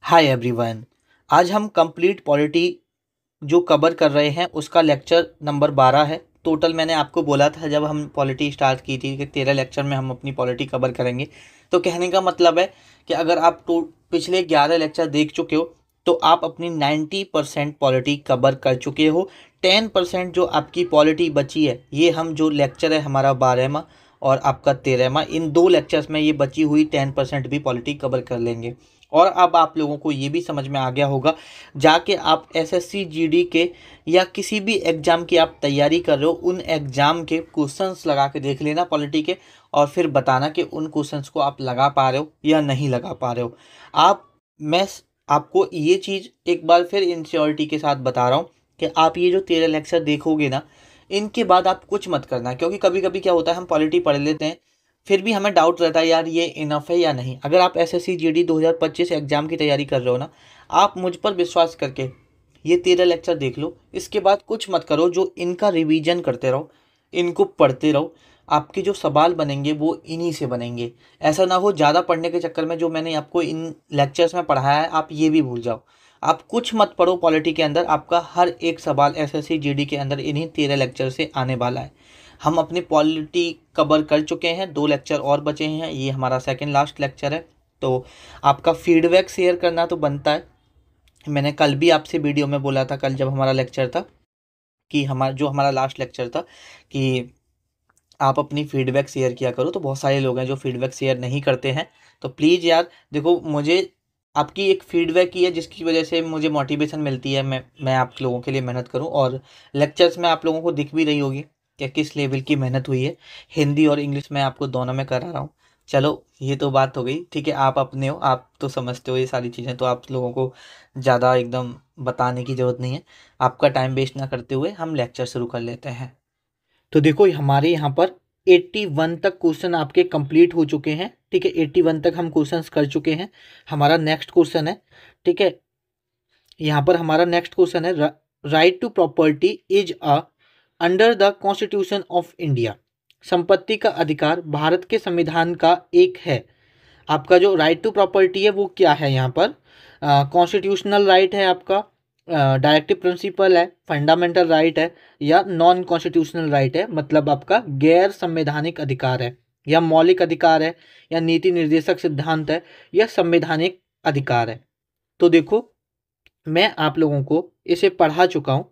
Hi everyone. आज हम complete polity जो कवर कर रहे हैं उसका लेक्चर नंबर 12 है। टोटल मैंने आपको बोला था जब हम पॉलिटी स्टार्ट की थी कि 13 लेक्चर में हम अपनी पॉलिटी कवर करेंगे। तो कहने का मतलब है कि अगर आप पिछले 11 लेक्चर देख चुके हो तो आप अपनी 90% पॉलिटी कवर कर चुके हो। 10% जो आपकी पॉलिटी बची है, ये हम जो लेक्चर है हमारा 12वां और आपका 13वां, इन दो लेक्चर्स में ये बची हुई 10% भी पॉलिटी कवर कर लेंगे। और अब आप लोगों को ये भी समझ में आ गया होगा, जाके आप एसएससी जीडी के या किसी भी एग्ज़ाम की आप तैयारी कर रहे हो, उन एग्ज़ाम के क्वेश्चंस लगा के देख लेना पॉलिटी के, और फिर बताना कि उन क्वेश्चंस को आप लगा पा रहे हो या नहीं लगा पा रहे हो। मैं आपको ये चीज़ एक बार फिर इंश्योरिटी के साथ बता रहा हूँ कि आप ये जो 13 लेक्चर देखोगे ना, इनके बाद आप कुछ मत करना, क्योंकि कभी कभी क्या होता है हम पॉलिटी पढ़ लेते हैं, फिर भी हमें डाउट रहता है यार ये इनफ है या नहीं। अगर आप एसएससी जीडी 2025 एग्जाम की तैयारी कर रहे हो ना, आप मुझ पर विश्वास करके ये 13 लेक्चर देख लो, इसके बाद कुछ मत करो, जो इनका रिवीजन करते रहो, इनको पढ़ते रहो। आपके जो सवाल बनेंगे वो इन्हीं से बनेंगे। ऐसा ना हो ज़्यादा पढ़ने के चक्कर में जो मैंने आपको इन लेक्चर्स में पढ़ाया है आप ये भी भूल जाओ। आप कुछ मत पढ़ो पॉलिटी के अंदर, आपका हर एक सवाल एसएससी जीडी के अंदर इन्हीं 13 लेक्चर से आने वाला है। हम अपनी पॉलिटी कवर कर चुके हैं, 2 लेक्चर और बचे हैं, ये हमारा सेकंड लास्ट लेक्चर है। तो आपका फीडबैक शेयर करना तो बनता है। मैंने कल भी आपसे वीडियो में बोला था, कल जब हमारा लेक्चर था, कि हमारा लास्ट लेक्चर था, कि आप अपनी फीडबैक शेयर किया करो। तो बहुत सारे लोग हैं जो फीडबैक शेयर नहीं करते हैं। तो प्लीज़ यार देखो, मुझे आपकी एक फीडबैक ही है जिसकी वजह से मुझे मोटिवेशन मिलती है, मैं आप लोगों के लिए मेहनत करूं। और लेक्चर्स में आप लोगों को दिख भी रही होगी कि किस लेवल की मेहनत हुई है। हिंदी और इंग्लिश में आपको दोनों में करा रहा हूँ। चलो ये तो बात हो गई, ठीक है, आप अपने हो, आप तो समझते हो ये सारी चीज़ें, तो आप लोगों को ज़्यादा एकदम बताने की ज़रूरत नहीं है। आपका टाइम वेस्ट ना करते हुए हम लेक्चर शुरू कर लेते हैं। तो देखो हमारे यहाँ पर 81 तक क्वेश्चन आपके कंप्लीट हो चुके हैं, ठीक है। 81 तक हम क्वेश्चंस कर चुके हैं। हमारा नेक्स्ट क्वेश्चन है, ठीक है, यहाँ पर हमारा नेक्स्ट क्वेश्चन है, right to property is a under the constitution of India. संपत्ति का अधिकार भारत के संविधान का एक है। आपका जो राइट टू प्रॉपर्टी है वो क्या है, यहाँ पर कॉन्स्टिट्यूशनल राइट है, आपका डायरेक्टिव प्रिंसिपल है, फंडामेंटल राइट है, या नॉन कॉन्स्टिट्यूशनल राइट है, मतलब आपका गैर संवैधानिक अधिकार है, या मौलिक अधिकार है, या नीति निर्देशक सिद्धांत है, या संवैधानिक अधिकार है। तो देखो मैं आप लोगों को इसे पढ़ा चुका हूँ।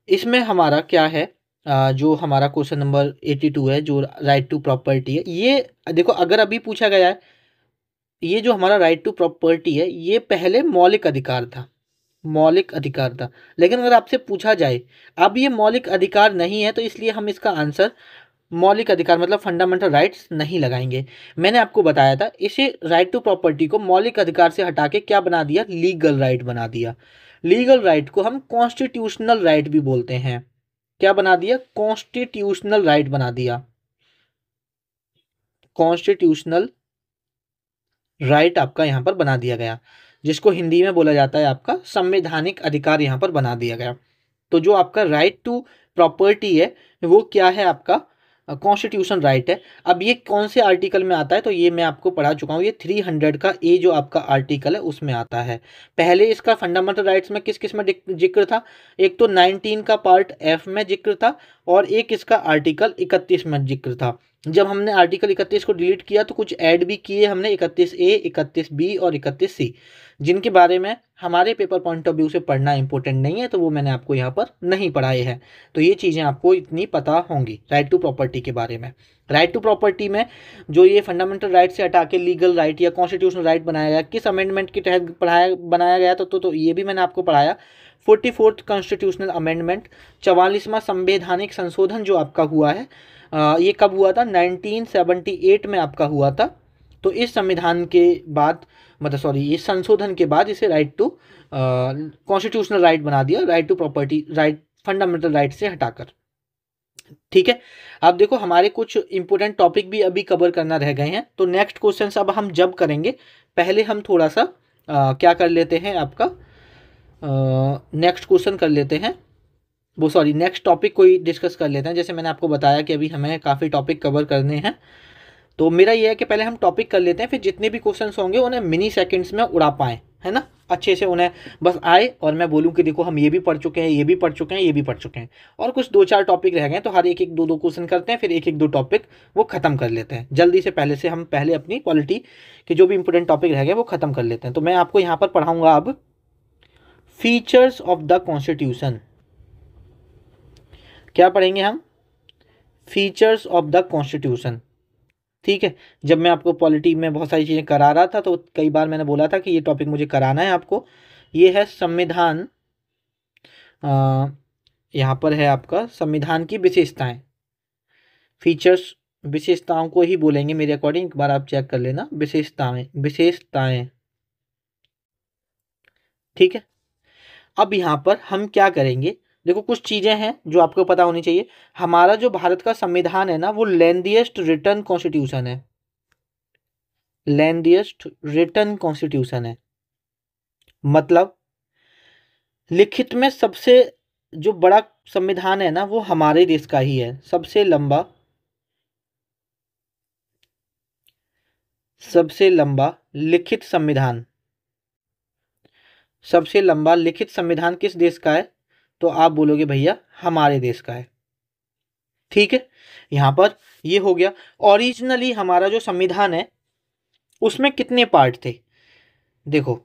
इसमें हमारा क्या है, जो हमारा क्वेश्चन नंबर 82 है, जो राइट टू प्रॉपर्टी है, ये देखो अगर अभी पूछा गया है, ये जो हमारा राइट टू प्रॉपर्टी है ये पहले मौलिक अधिकार था, मौलिक अधिकार था। लेकिन अगर आपसे पूछा जाए अब ये मौलिक अधिकार नहीं है, तो इसलिए हम इसका आंसर मौलिक अधिकार मतलब फंडामेंटल राइट्स नहीं लगाएंगे। मैंने आपको बताया था, इसे राइट टू प्रॉपर्टी को मौलिक अधिकार से हटा के क्या बना दिया, लीगल राइट बना दिया। लीगल राइट को हम कॉन्स्टिट्यूशनल राइट भी बोलते हैं। क्या बना दिया, कॉन्स्टिट्यूशनल राइट बना दिया। कॉन्स्टिट्यूशनल राइट आपका यहाँ पर बना दिया गया, जिसको हिंदी में बोला जाता है आपका संवैधानिक अधिकार यहाँ पर बना दिया गया। तो जो आपका राइट टू प्रॉपर्टी है वो क्या है, आपका कॉन्स्टिट्यूशन राइट है। अब ये कौन से आर्टिकल में आता है, तो ये मैं आपको पढ़ा चुका हूँ, ये 300 का ए जो आपका आर्टिकल है उसमें आता है। पहले इसका फंडामेंटल राइट्स में किस किस में जिक्र था, एक तो 19 का पार्ट एफ में जिक्र था, और एक इसका आर्टिकल 31 में जिक्र था। जब हमने आर्टिकल 31 को डिलीट किया तो कुछ ऐड भी किए हमने, 31A, 31B और 31C, जिनके बारे में हमारे पेपर पॉइंट ऑफ व्यू से पढ़ना इंपॉर्टेंट नहीं है, तो वो मैंने आपको यहाँ पर नहीं पढ़ाए हैं। तो ये चीज़ें आपको इतनी पता होंगी राइट टू प्रॉपर्टी के बारे में। राइट टू प्रॉपर्टी में जो ये फंडामेंटल राइट से हटा के लीगल राइट या कॉन्स्टिट्यूशनल राइट बनाया गया, किस अमेंडमेंट के तहत बनाया गया था, तो ये भी मैंने आपको पढ़ाया। 44th कॉन्स्टिट्यूशनल अमेंडमेंट, 44वां संवैधानिक संशोधन जो आपका हुआ है, ये कब हुआ था, 1978 में आपका हुआ था। तो इस संविधान के बाद, मतलब सॉरी, इस संशोधन के बाद इसे राइट टू कॉन्स्टिट्यूशनल राइट बना दिया, right to property right fundamental right से हटाकर। ठीक है, अब देखो हमारे कुछ इंपॉर्टेंट टॉपिक भी अभी कवर करना रह गए हैं। तो नेक्स्ट क्वेश्चन अब हम जब करेंगे, पहले हम थोड़ा सा क्या कर लेते हैं, आपका नेक्स्ट क्वेश्चन कर लेते हैं, वो सॉरी नेक्स्ट टॉपिक कोई डिस्कस कर लेते हैं। जैसे मैंने आपको बताया कि अभी हमें काफ़ी टॉपिक कवर करने हैं, तो मेरा ये है कि पहले हम टॉपिक कर लेते हैं, फिर जितने भी क्वेश्चंस होंगे उन्हें मिनी सेकंड्स में उड़ा पाएँ, है ना, अच्छे से उन्हें बस आए और मैं बोलूँ कि देखो हम ये भी पढ़ चुके हैं, ये भी पढ़ चुके हैं, ये भी पढ़ चुके हैं, और कुछ 2-4 टॉपिक रह गए हैं, तो हर एक एक 2-2 क्वेश्चन करते हैं, फिर एक एक 2 टॉपिक वो खत्म कर लेते हैं जल्दी से। पहले से हम पहले अपनी पॉलिटी के जो भी इंपॉर्टेंट टॉपिक रह गए वो खत्म कर लेते हैं। तो मैं आपको यहाँ पर पढ़ाऊंगा अब फीचर्स ऑफ द कॉन्स्टिट्यूशन। क्या पढ़ेंगे हम? Features of the constitution. ठीक है, जब मैं आपको पॉलिटी में बहुत सारी चीज़ें करा रहा था तो कई बार मैंने बोला था कि ये टॉपिक मुझे कराना है आपको। ये है संविधान, यहाँ पर है आपका संविधान की विशेषताएं। फीचर्स विशेषताओं को ही बोलेंगे मेरे अकॉर्डिंग, एक बार आप चेक कर लेना। विशेषताएं, विशेषताएं, ठीक है। अब यहाँ पर हम क्या करेंगे, देखो कुछ चीज़ें हैं जो आपको पता होनी चाहिए। हमारा जो भारत का संविधान है ना, वो लेंथीएस्ट रिटन कॉन्स्टिट्यूशन है, लेंथीएस्ट रिटन कॉन्स्टिट्यूशन है। मतलब लिखित में सबसे जो बड़ा संविधान है ना वो हमारे देश का ही है, सबसे लंबा, सबसे लंबा लिखित संविधान। सबसे लंबा लिखित संविधान किस देश का है? तो आप बोलोगे भैया हमारे देश का है। ठीक है, यहां पर ये हो गया। ओरिजिनली हमारा जो संविधान है उसमें कितने पार्ट थे? देखो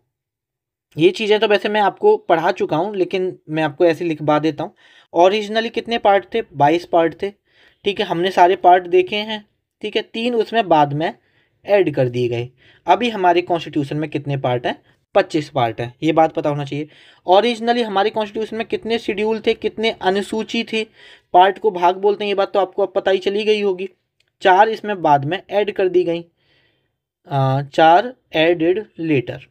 ये चीज़ें तो वैसे मैं आपको पढ़ा चुका हूँ, लेकिन मैं आपको ऐसे लिखवा देता हूँ। ओरिजिनली कितने पार्ट थे? 22 पार्ट थे। ठीक है, हमने सारे पार्ट देखे हैं। ठीक है, 3 उसमें बाद में ऐड कर दिए गए। अभी हमारे कॉन्स्टिट्यूशन में कितने पार्ट हैं? 25 पार्ट हैं, ये बात पता होना चाहिए। ओरिजिनली हमारे कॉन्स्टिट्यूशन में कितने शेड्यूल थे, कितने अनुसूची थे? पार्ट को भाग बोलते हैं, ये बात तो आपको अब पता ही चली गई होगी। 4 इसमें बाद में ऐड कर दी गई, 4 एडेड लेटर।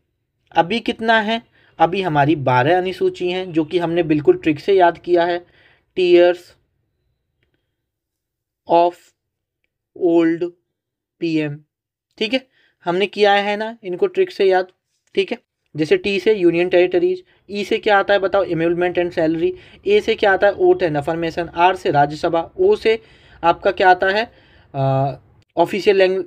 अभी कितना है? अभी हमारी 12 अनुसूची हैं जो कि हमने बिल्कुल ट्रिक से याद किया है। टीयर्स ऑफ ओल्ड पीएम, ठीक है, हमने किया है ना इनको ट्रिक से याद। ठीक है, जैसे टी से यूनियन टेरिटरीज, ई से क्या आता है बताओ? एम्यूलमेंट एंड सैलरी। ए से क्या आता है? Oath and affirmation. आर से राज्यसभा। ओ से आपका क्या आता है? ऑफिशियल लैंग्वेज,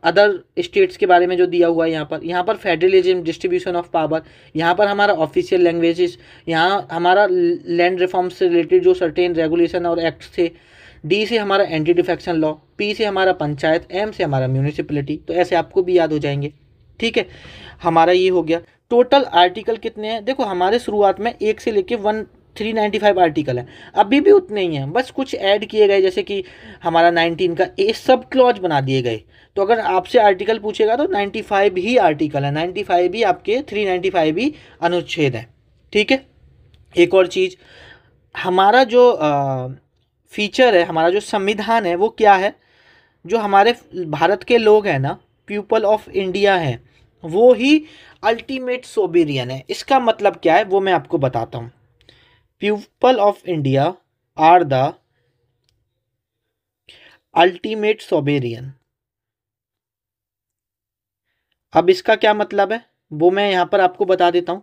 अदर स्टेट्स के बारे में जो दिया हुआ है यहाँ पर फेडरलिज्म, डिस्ट्रीब्यूशन ऑफ पावर। यहाँ पर हमारा ऑफिशियल लैंग्वेजेस, यहाँ हमारा लैंड रिफॉर्म्स से रिलेटेड जो सर्टेन रेगुलेशन और एक्ट थे। डी से हमारा एंटी डिफेक्शन लॉ, पी से हमारा पंचायत, एम से हमारा म्यूनिसिपैलिटी। तो ऐसे आपको भी याद हो जाएंगे। ठीक है, हमारा ये हो गया। टोटल आर्टिकल कितने हैं? देखो हमारे शुरुआत में 1 से लेके 395 आर्टिकल है, अभी भी उतने ही हैं, बस कुछ ऐड किए गए, जैसे कि हमारा 19 का ए सब क्लॉज बना दिए गए। तो अगर आपसे आर्टिकल पूछेगा तो 95 ही आर्टिकल है, 95 ही आपके 395 ही अनुच्छेद है। ठीक है, एक और चीज़, हमारा जो फीचर है, हमारा जो संविधान है वो क्या है? जो हमारे भारत के लोग हैं ना, पीपल ऑफ इंडिया है, वो ही अल्टीमेट सोबेरियन है। इसका मतलब क्या है वो मैं आपको बताता हूँ। People of India are the ultimate sovereign. अब इसका क्या मतलब है वो मैं यहाँ पर आपको बता देता हूँ।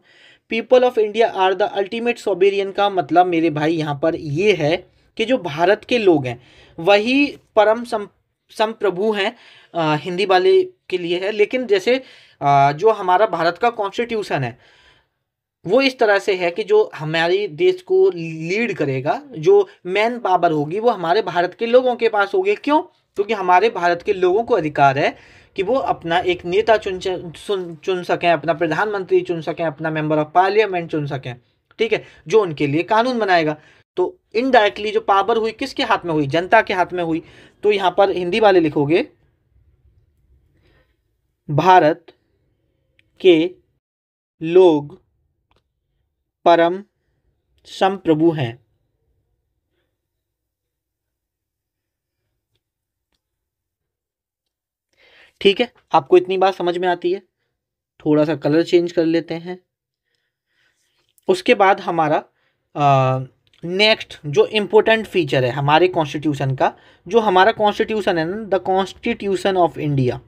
People of India are the ultimate sovereign का मतलब मेरे भाई यहाँ पर ये है कि जो भारत के लोग हैं वही परम संप्रभु हैं। हिंदी वाले के लिए है, लेकिन जैसे जो हमारा भारत का कॉन्स्टिट्यूशन है वो इस तरह से है कि जो हमारे देश को लीड करेगा, जो मैन पावर होगी वो हमारे भारत के लोगों के पास होगी। क्यों? क्योंकि हमारे भारत के लोगों को अधिकार है कि वो अपना एक नेता चुन सकें, अपना प्रधानमंत्री चुन सकें, अपना मेंबर ऑफ पार्लियामेंट चुन सकें। ठीक है, जो उनके लिए कानून बनाएगा। तो इनडायरेक्टली जो पावर हुई किसके हाथ में हुई? जनता के हाथ में हुई। तो यहाँ पर हिंदी वाले लिखोगे भारत के लोग परम संप्रभु हैं। ठीक है, आपको इतनी बात समझ में आती है? थोड़ा सा कलर चेंज कर लेते हैं। उसके बाद हमारा नेक्स्ट जो इम्पोर्टेंट फीचर है हमारे कॉन्स्टिट्यूशन का, जो हमारा कॉन्स्टिट्यूशन है ना, the constitution of India,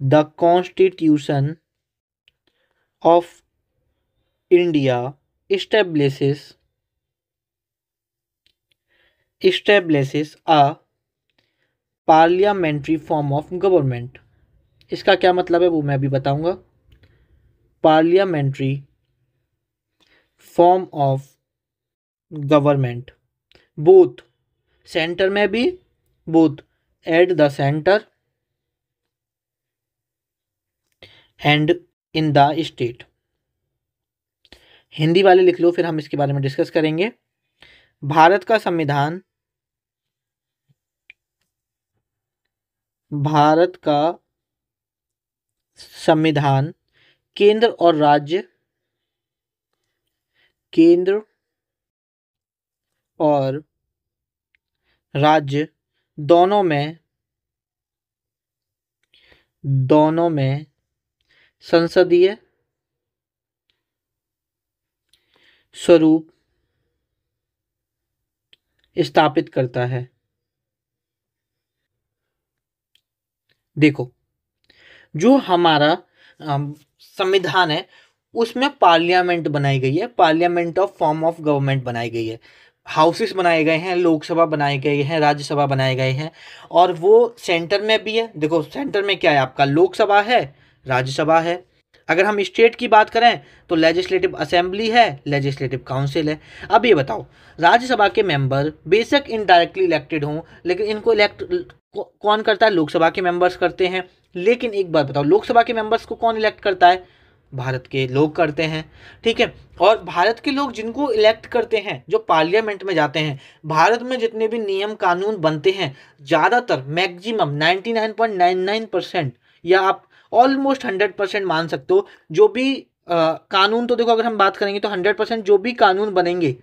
the constitution of India establishes a parliamentary form of government, इसका क्या मतलब है वो मैं भी बताऊंगा। Parliamentary form of government, both centre में भी, both at the centre and in the state. Hindi वाले लिख लो, फिर हम इसके बारे में डिस्कस करेंगे। भारत का संविधान, भारत का संविधान केंद्र और राज्य, केंद्र और राज्य दोनों में संसदीय स्वरूप स्थापित करता है। देखो, जो हमारा संविधान है उसमें पार्लियामेंट बनाई गई है, parliament of form of government बनाई गई है, हाउसेस बनाए गए हैं, लोकसभा बनाए गए हैं, राज्यसभा बनाए गए हैं, और वो सेंटर में भी है। देखो सेंटर में क्या है आपका, लोकसभा है, राज्यसभा है। अगर हम स्टेट की बात करें तो लेजिस्लेटिव असेंबली है, लेजिस्लेटिव काउंसिल है। अब ये बताओ, राज्यसभा के मेंबर बेशक इनडायरेक्टली इलेक्टेड हों, लेकिन इनको इलेक्ट कौन करता है, लोकसभा के मेंबर्स करते हैं। लेकिन एक बात बताओ, लोकसभा के मेंबर्स को कौन इलेक्ट करता है, भारत के लोग करते हैं, ठीक है। और भारत के लोग जिनको इलेक्ट करते हैं, जो पार्लियामेंट में जाते हैं, भारत में जितने भी नियम कानून बनते हैं, ज़्यादातर मैक्सिमम 99.99% या आप ऑलमोस्ट 100% मान सकते हो, जो भी कानून, तो देखो अगर हम बात करेंगे तो 100% जो भी कानून बनेंगे,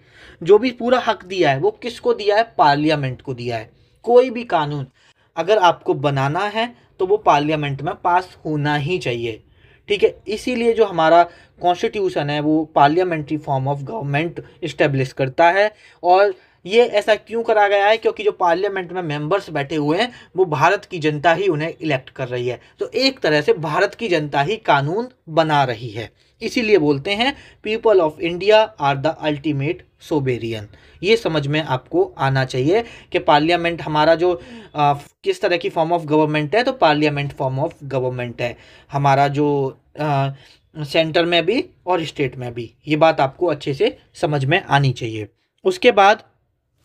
जो भी पूरा हक दिया है वो किसको दिया है, पार्लियामेंट को दिया है। कोई भी कानून अगर आपको बनाना है तो वो पार्लियामेंट में पास होना ही चाहिए, ठीक है। इसीलिए जो हमारा कॉन्स्टिट्यूशन है वो parliamentary form of government establish करता है। और ये ऐसा क्यों करा गया है, क्योंकि जो पार्लियामेंट में मेंबर्स बैठे हुए हैं वो भारत की जनता ही उन्हें इलेक्ट कर रही है। तो एक तरह से भारत की जनता ही कानून बना रही है। इसीलिए बोलते हैं people of India are the ultimate sovereign. ये समझ में आपको आना चाहिए कि पार्लियामेंट हमारा जो किस तरह की फॉर्म ऑफ गवर्नमेंट है, तो पार्लियामेंट फॉर्म ऑफ गवर्नमेंट है हमारा, जो सेंटर में भी और स्टेट में भी। ये बात आपको अच्छे से समझ में आनी चाहिए। उसके बाद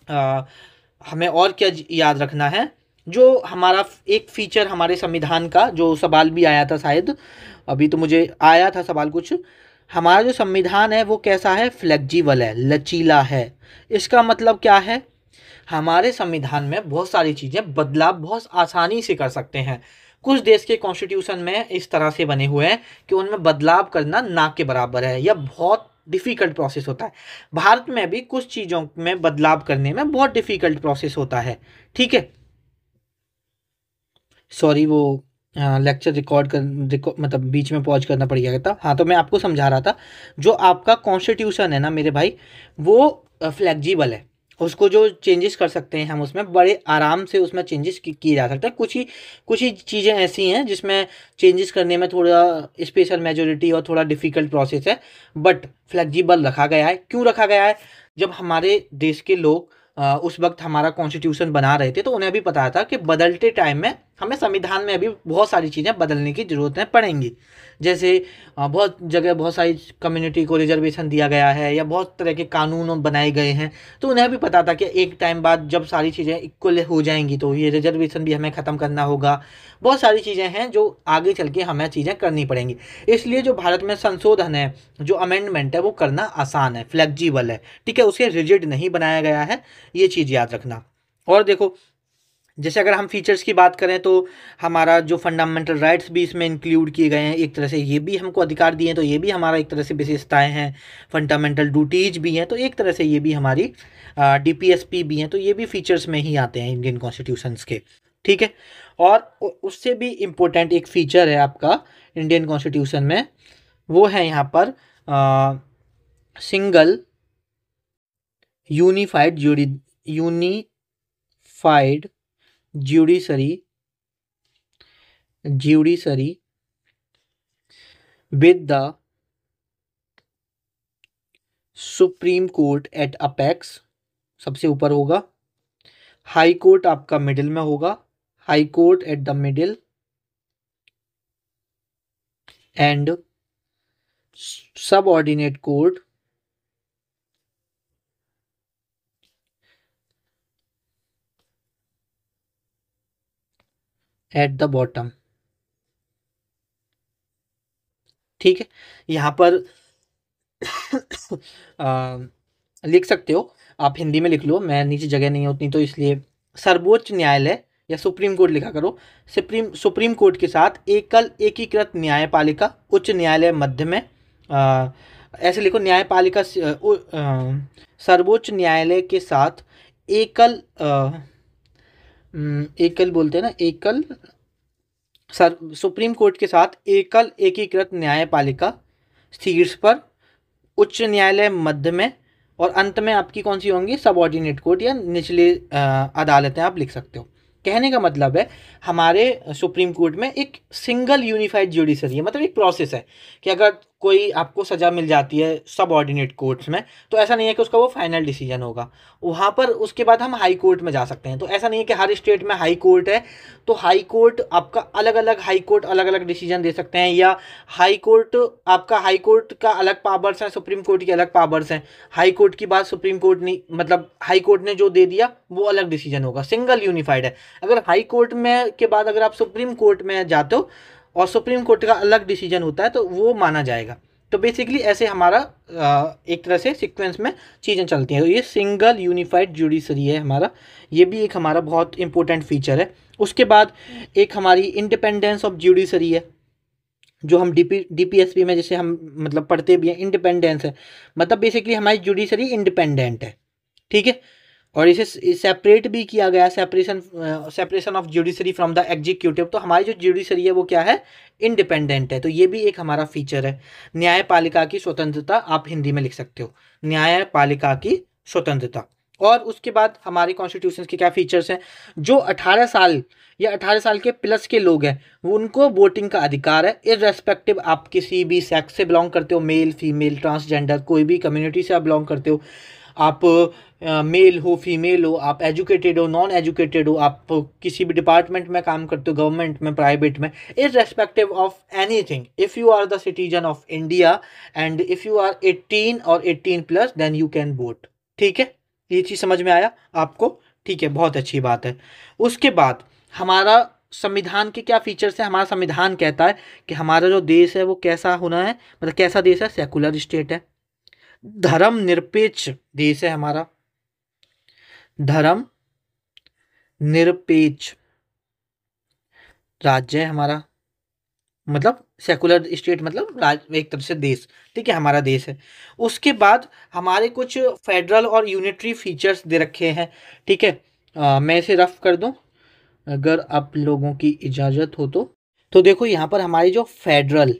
हमें और क्या याद रखना है, जो हमारा एक फीचर हमारे संविधान का, जो सवाल भी आया था शायद, अभी तो मुझे आया था सवाल कुछ, हमारा जो संविधान है वो कैसा है, फ्लेक्सिबल है, लचीला है। इसका मतलब क्या है, हमारे संविधान में बहुत सारी चीज़ें बदलाव बहुत आसानी से कर सकते हैं। कुछ देश के कॉन्स्टिट्यूशन में इस तरह से बने हुए हैं कि उनमें बदलाव करना ना के बराबर है या बहुत डिफ़िकल्ट प्रोसेस होता है। भारत में भी कुछ चीज़ों में बदलाव करने में बहुत डिफ़िकल्ट प्रोसेस होता है, ठीक है। सॉरी, वो लेक्चर मतलब बीच में पॉज करना पड़ गया था। हाँ, तो मैं आपको समझा रहा था, जो आपका कॉन्स्टिट्यूशन है ना मेरे भाई, वो फ्लेक्सिबल है। उसको जो चेंजेस कर सकते हैं हम, उसमें बड़े आराम से उसमें चेंजेस किए जा सकते हैं। कुछ ही चीज़ें ऐसी हैं जिसमें चेंजेस करने में थोड़ा स्पेशल मेजोरिटी और थोड़ा डिफ़िकल्ट प्रोसेस है, बट फ्लेक्सिबल रखा गया है। क्यों रखा गया है, जब हमारे देश के लोग उस वक्त हमारा कॉन्स्टिट्यूशन बना रहे थे तो उन्हें भी पता था कि बदलते टाइम में हमें संविधान में भी बहुत सारी चीज़ें बदलने की ज़रूरतें पड़ेंगी। जैसे बहुत जगह बहुत सारी कम्युनिटी को रिजर्वेशन दिया गया है या बहुत तरह के कानून बनाए गए हैं, तो उन्हें भी पता था कि एक टाइम बाद जब सारी चीज़ें इक्वल हो जाएंगी तो ये रिजर्वेशन भी हमें ख़त्म करना होगा। बहुत सारी चीज़ें हैं जो आगे चल के हमें चीज़ें करनी पड़ेंगी। इसलिए जो भारत में संशोधन है, जो अमेंडमेंट है, वो करना आसान है, फ्लेक्सिबल है, ठीक है। उसे रिजिड नहीं बनाया गया है, ये चीज़ याद रखना। और देखो, जैसे अगर हम फीचर्स की बात करें तो हमारा जो फंडामेंटल राइट्स भी इसमें इंक्लूड किए गए हैं, एक तरह से ये भी हमको अधिकार दिए हैं, तो ये भी हमारा एक तरह से विशेषताएं हैं। फंडामेंटल ड्यूटीज भी हैं, तो एक तरह से ये भी हमारी डीपीएसपी भी हैं, तो ये भी फीचर्स में ही आते हैं इंडियन कॉन्स्टिट्यूशंस के, ठीक है। और उससे भी इम्पोर्टेंट एक फीचर है आपका इंडियन कॉन्स्टिट्यूशन में, वो है यहाँ पर single unified judiciary with the supreme court at apex, सबसे ऊपर होगा। हाई कोर्ट आपका मिडिल में होगा, high court at the middle and subordinate court at the bottom. ठीक है, यहाँ पर लिख सकते हो, आप हिंदी में लिख लो, मैं नीचे जगह नहीं है उतनी तो इसलिए। सर्वोच्च न्यायालय या सुप्रीम कोर्ट लिखा करो। सुप्रीम कोर्ट के साथ एकल एकीकृत न्यायपालिका, उच्च न्यायालय मध्य में, ऐसे लिखो न्यायपालिका, सर्वोच्च न्यायालय के साथ एकल एकल बोलते हैं ना, एकल सुप्रीम कोर्ट के साथ एकल एकीकृत न्यायपालिका शीर्ष पर, उच्च न्यायालय मध्य में, और अंत में आपकी कौन सी होंगी, सबऑर्डिनेट कोर्ट या निचली अदालतें आप लिख सकते हो। कहने का मतलब है हमारे सुप्रीम कोर्ट में एक सिंगल यूनिफाइड जुडिशरी है, मतलब एक प्रोसेस है कि अगर कोई आपको सज़ा मिल जाती है सबऑर्डिनेट कोर्ट्स में, तो ऐसा नहीं है कि उसका वो फाइनल डिसीजन होगा वहाँ पर, उसके बाद हम हाई कोर्ट में जा सकते हैं। तो ऐसा नहीं है कि हर स्टेट में हाई कोर्ट है तो हाई कोर्ट आपका अलग अलग, हाई कोर्ट अलग अलग डिसीजन दे सकते हैं, या हाई कोर्ट आपका, हाई कोर्ट का अलग पावर्स हैं, सुप्रीम कोर्ट की अलग पावर्स हैं, हाई कोर्ट की बात सुप्रीम कोर्ट नहीं, मतलब हाई कोर्ट ने जो दे दिया वो अलग डिसीजन होगा, सिंगल यूनिफाइड है। अगर हाई कोर्ट में के बाद अगर आप सुप्रीम कोर्ट में जाते हो और सुप्रीम कोर्ट का अलग डिसीजन होता है तो वो माना जाएगा। तो बेसिकली ऐसे हमारा एक तरह से सीक्वेंस में चीज़ें चलती हैं। तो ये सिंगल यूनिफाइड जुडिशरी है हमारा, ये भी एक हमारा बहुत इंपॉर्टेंट फीचर है। उसके बाद एक हमारी इंडिपेंडेंस ऑफ जुडिशरी है, जो हम डीपीएसपी में जैसे हम मतलब पढ़ते भी हैं, इंडिपेंडेंस है, मतलब बेसिकली हमारी जुडिशरी इंडिपेंडेंट है। ठीक है, और इसे सेपरेट भी किया गया, separation of judiciary from the executive. तो हमारी जो जुडिशरी है वो क्या है, इंडिपेंडेंट है। तो ये भी एक हमारा फीचर है। न्यायपालिका की स्वतंत्रता आप हिंदी में लिख सकते हो, न्यायपालिका की स्वतंत्रता। और उसके बाद हमारे कॉन्स्टिट्यूशन के क्या फीचर्स हैं, जो 18 साल या 18 साल के प्लस के लोग हैं उनको वोटिंग का अधिकार है, इररेस्पेक्टिव आप किसी भी सेक्स से बिलोंग करते हो, मेल फीमेल ट्रांसजेंडर कोई भी कम्युनिटी से आप बिलोंग करते हो, आप मेल हो फीमेल हो, आप एजुकेटेड हो नॉन एजुकेटेड हो, आप किसी भी डिपार्टमेंट में काम करते हो, गवर्नमेंट में प्राइवेट में, irrespective of anything, if you are the citizen of India and if you are 18 और 18 plus then you can vote. ठीक है, ये चीज़ समझ में आया आपको? ठीक है, बहुत अच्छी बात है। उसके बाद हमारा संविधान के क्या फीचर्स हैं। हमारा संविधान कहता है कि हमारा जो देश है वो कैसा होना है, मतलब कैसा देश है, सेकुलर स्टेट है, धर्म निरपेक्ष देश है हमारा, धर्म निरपेक्ष राज्य है हमारा, मतलब सेकुलर स्टेट मतलब एक तरह से देश। ठीक है, हमारा देश है। उसके बाद हमारे कुछ फेडरल और यूनिटरी फीचर्स दे रखे हैं। ठीक है, मैं इसे रफ कर दूं अगर आप लोगों की इजाज़त हो तो देखो यहाँ पर हमारी जो फेडरल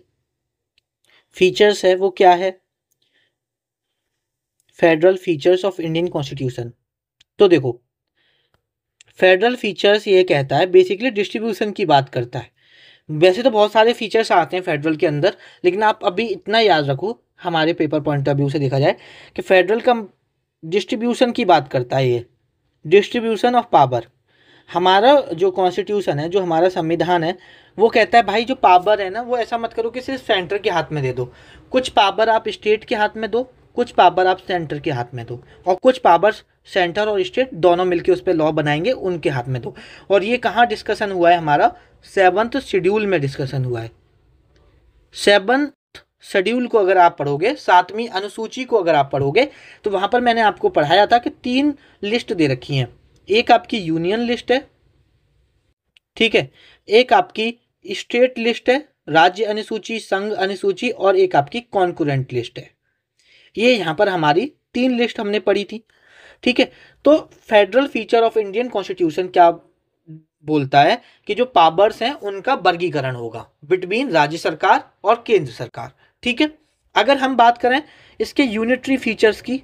फीचर्स है वो क्या है, federal features of Indian constitution. तो देखो फेडरल फीचर्स ये कहता है, बेसिकली डिस्ट्रीब्यूशन की बात करता है। वैसे तो बहुत सारे फीचर्स आते हैं फेडरल के अंदर, लेकिन आप अभी इतना याद रखो हमारे पेपर पॉइंट ऑफ व्यू से देखा जाए कि फेडरल का डिस्ट्रीब्यूशन की बात करता है, ये डिस्ट्रीब्यूशन ऑफ पावर। हमारा जो कॉन्स्टिट्यूशन है, जो हमारा संविधान है, वो कहता है भाई जो पावर है ना वो ऐसा मत करो कि सिर्फ सेंटर के हाथ में दे दो, कुछ पावर आप स्टेट के हाथ में दो, कुछ पावर आप सेंटर के हाथ में दो, और कुछ पावर सेंटर और स्टेट दोनों मिलकर उस पर लॉ बनाएंगे उनके हाथ में दो। और ये कहाँ डिस्कशन हुआ है, हमारा 7th शेड्यूल में डिस्कशन हुआ है। 7th शेड्यूल को अगर आप पढ़ोगे, 7वीं अनुसूची को अगर आप पढ़ोगे, तो वहाँ पर मैंने आपको पढ़ाया था कि 3 लिस्ट दे रखी हैं। एक आपकी यूनियन लिस्ट है, ठीक है, एक आपकी स्टेट लिस्ट है, राज्य अनुसूची, संघ अनुसूची, और एक आपकी कॉन्करेंट लिस्ट है। ये यहाँ पर हमारी 3 लिस्ट हमने पढ़ी थी। ठीक है, तो federal feature of Indian constitution क्या बोलता है कि जो पावर्स हैं उनका वर्गीकरण होगा बिटवीन राज्य सरकार और केंद्र सरकार। ठीक है, अगर हम बात करें इसके यूनिटरी फीचर्स की,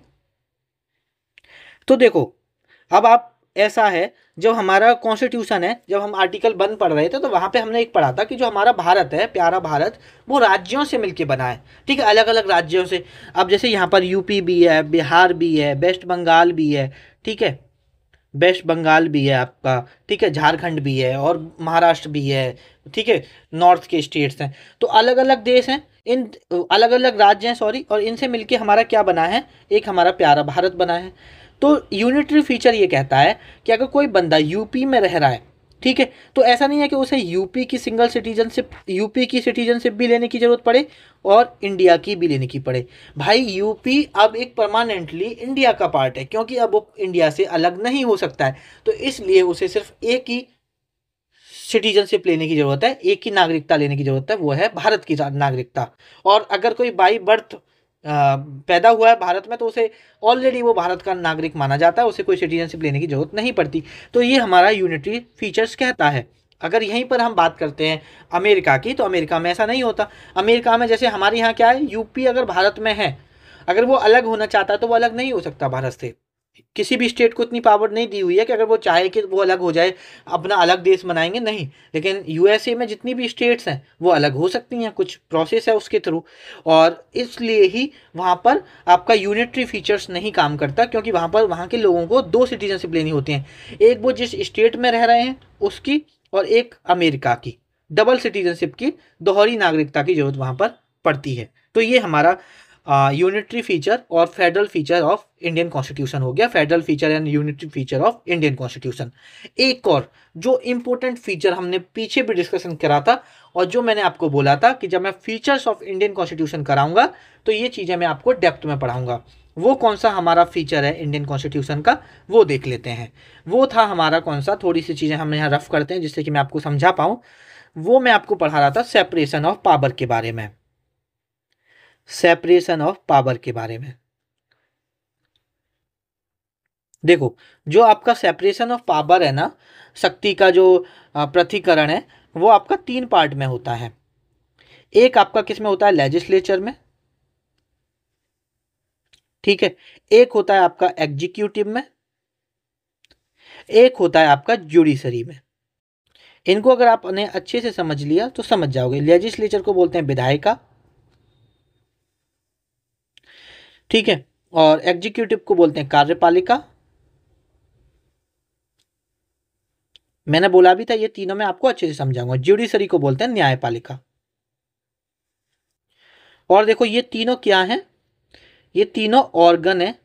तो देखो अब आप ऐसा है, जब हमारा कॉन्स्टिट्यूशन है, जब हम आर्टिकल 1 पढ़ रहे थे तो वहाँ पे हमने एक पढ़ा था कि जो हमारा भारत है, प्यारा भारत, वो राज्यों से मिलके बना है। ठीक है, अलग अलग राज्यों से। अब जैसे यहाँ पर यूपी भी है, बिहार भी है, वेस्ट बंगाल भी है, ठीक है, वेस्ट बंगाल भी है आपका, ठीक है, झारखंड भी है और महाराष्ट्र भी है, ठीक है, नॉर्थ के स्टेट्स हैं। तो अलग अलग देश हैं, इन अलग अलग राज्य हैं सॉरी, और इनसे मिलके हमारा क्या बना है, एक हमारा प्यारा भारत बना है। तो यूनिटरी फीचर ये कहता है कि अगर कोई बंदा यूपी में रह रहा है, ठीक है, तो ऐसा नहीं है कि उसे यूपी की सिटीजनशिप भी लेने की जरूरत पड़े और इंडिया की भी लेने की पड़े। भाई यूपी अब एक परमानेंटली इंडिया का पार्ट है, क्योंकि अब वो इंडिया से अलग नहीं हो सकता है, तो इसलिए उसे सिर्फ एक ही सिटीजनशिप लेने की जरूरत है, एक ही नागरिकता लेने की जरूरत है, वो है भारत की नागरिकता। और अगर कोई बाई बर्थ पैदा हुआ है भारत में, तो उसे ऑलरेडी वो भारत का नागरिक माना जाता है, उसे कोई सिटीजनशिप लेने की जरूरत नहीं पड़ती। तो ये हमारा यूनिटरी फीचर्स कहता है। अगर यहीं पर हम बात करते हैं अमेरिका की, तो अमेरिका में ऐसा नहीं होता। अमेरिका में जैसे हमारे यहाँ क्या है, यूपी अगर भारत में है, अगर वो अलग होना चाहता है तो वो अलग नहीं हो सकता भारत से। किसी भी स्टेट को इतनी पावर नहीं दी हुई है कि अगर वो चाहे कि वो अलग हो जाए, अपना अलग देश बनाएंगे, नहीं। लेकिन यूएसए में जितनी भी स्टेट्स हैं वो अलग हो सकती हैं, कुछ प्रोसेस है उसके थ्रू, और इसलिए ही वहाँ पर आपका यूनिटरी फीचर्स नहीं काम करता, क्योंकि वहाँ पर वहाँ के लोगों को दो सिटीजनशिप लेनी होती हैं, एक वो जिस स्टेट में रह रहे हैं उसकी, और एक अमेरिका की। डबल सिटीजनशिप की, दोहरी नागरिकता की जरूरत वहाँ पर पड़ती है। तो ये हमारा यूनिटरी फीचर और federal feature of Indian constitution हो गया, federal feature and unitary feature of Indian constitution. एक और जो इंपॉर्टेंट फीचर हमने पीछे भी डिस्कशन करा था, और जो मैंने आपको बोला था कि जब मैं फीचर्स ऑफ इंडियन कॉन्स्टिट्यूशन कराऊंगा तो ये चीज़ें मैं आपको डेप्थ में पढ़ाऊंगा। वो कौन सा हमारा फीचर है इंडियन कॉन्स्टिट्यूशन का, वो देख लेते हैं। वो था हमारा कौन सा, थोड़ी सी चीज़ें हम यहाँ रफ करते हैं जिससे कि मैं आपको समझा पाऊँ। वो मैं आपको पढ़ा रहा था सेपरेशन ऑफ पावर के बारे में, सेपरेशन ऑफ पावर के बारे में। देखो, जो आपका सेपरेशन ऑफ पावर है ना, शक्ति का जो पृथक्करण है, वो आपका तीन पार्ट में होता है। एक आपका किस में होता है, लेजिस्लेचर में, ठीक है, एक होता है आपका एग्जीक्यूटिव में, एक होता है आपका जुडिशरी में। इनको अगर आपने अच्छे से समझ लिया तो समझ जाओगे। लेजिस्लेचर को बोलते हैं विधायिका, ठीक है, और एग्जीक्यूटिव को बोलते हैं कार्यपालिका। मैंने बोला भी था ये तीनों मैं आपको अच्छे से समझाऊंगा। जुडिशरी को बोलते हैं न्यायपालिका। और देखो ये तीनों क्या हैं, ये तीनों ऑर्गन है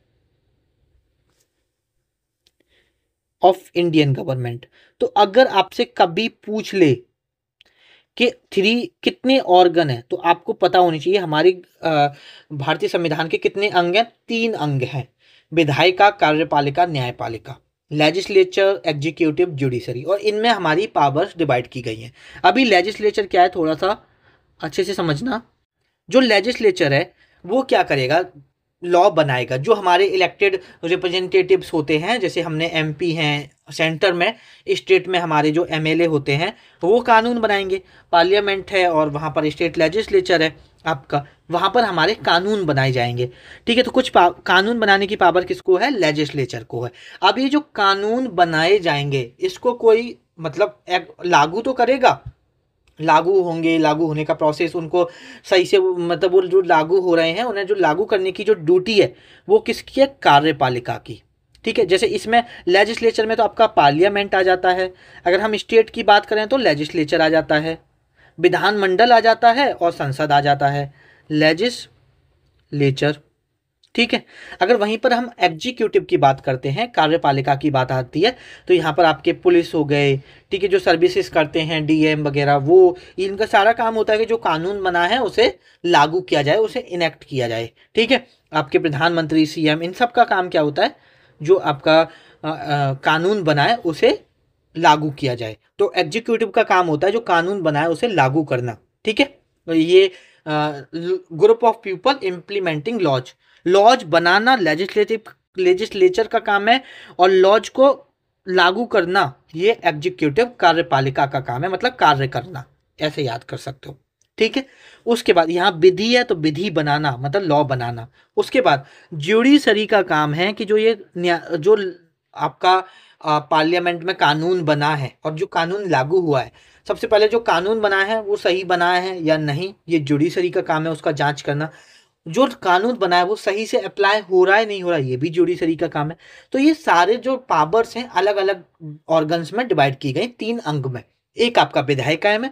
ऑफ इंडियन गवर्नमेंट। तो अगर आपसे कभी पूछ ले कि थ्री कितने ऑर्गन है, तो आपको पता होनी चाहिए हमारी भारतीय संविधान के कितने अंग हैं। तीन अंग हैं, विधायिका, कार्यपालिका, न्यायपालिका, लेजिस्लेचर, एग्जीक्यूटिव, जुडिशरी, और इनमें हमारी पावर्स डिवाइड की गई हैं। अभी लेजिस्लेचर क्या है थोड़ा सा अच्छे से समझना। जो लेजिस्लेचर है वो क्या करेगा, लॉ बनाएगा। जो हमारे इलेक्टेड रिप्रेजेंटेटिव्स होते हैं, जैसे हमने एमपी हैं सेंटर में, स्टेट में हमारे जो एमएलए होते हैं, वो कानून बनाएंगे। पार्लियामेंट है और वहाँ पर स्टेट लेजिस्लेचर है आपका, वहाँ पर हमारे कानून बनाए जाएंगे, ठीक है। तो कुछ कानून बनाने की पावर किसको है, लेजिस्लेचर को है। अब ये जो कानून बनाए जाएंगे, इसको कोई मतलब लागू तो करेगा, लागू होंगे, लागू होने का प्रोसेस उनको सही से, मतलब वो जो लागू हो रहे हैं उन्हें जो लागू करने की जो ड्यूटी है वो किसकी है, कार्यपालिका की, ठीक है। जैसे इसमें लेजिस्लेचर में तो आपका पार्लियामेंट आ जाता है, अगर हम स्टेट की बात करें तो लेजिस्लेचर आ जाता है, विधानमंडल आ जाता है और संसद आ जाता है, लेजिस्लेचर, ठीक है। अगर वहीं पर हम एग्जीक्यूटिव की बात करते हैं, कार्यपालिका की बात आती है, तो यहाँ पर आपके पुलिस हो गए, ठीक है, जो सर्विसेज करते हैं डीएम वगैरह, वो इनका सारा काम होता है कि जो कानून बना है उसे लागू किया जाए, उसे इनेक्ट किया जाए, ठीक है। आपके प्रधानमंत्री, सीएम, इन सब का काम क्या होता है, जो आपका कानून बना है उसे लागू किया जाए। तो एग्जीक्यूटिव का काम होता है जो कानून बना है उसे लागू करना, ठीक है। तो ये group of people implementing laws, laws बनाना लेजिस्लेचर का काम है, और लॉज को लागू करना ये एग्जीक्यूटिव कार्यपालिका का काम है, मतलब कार्य करना, ऐसे याद कर सकते हो, ठीक है। उसके बाद यहाँ विधि है तो विधि बनाना मतलब लॉ बनाना। उसके बाद ज्यूडिशरी का काम है कि जो ये जो आपका पार्लियामेंट में कानून बना है और जो कानून लागू हुआ है, सबसे पहले जो कानून बना है वो सही बना है या नहीं, ये जुडिशरी का काम है उसका जांच करना। जो कानून बना है वो सही से अप्लाई हो रहा है नहीं हो रहा है, ये भी जुडिशरी का काम है। तो ये सारे जो पावर्स हैं अलग अलग ऑर्गन्स में डिवाइड की गई 3 अंग में। एक आपका विधायिका में,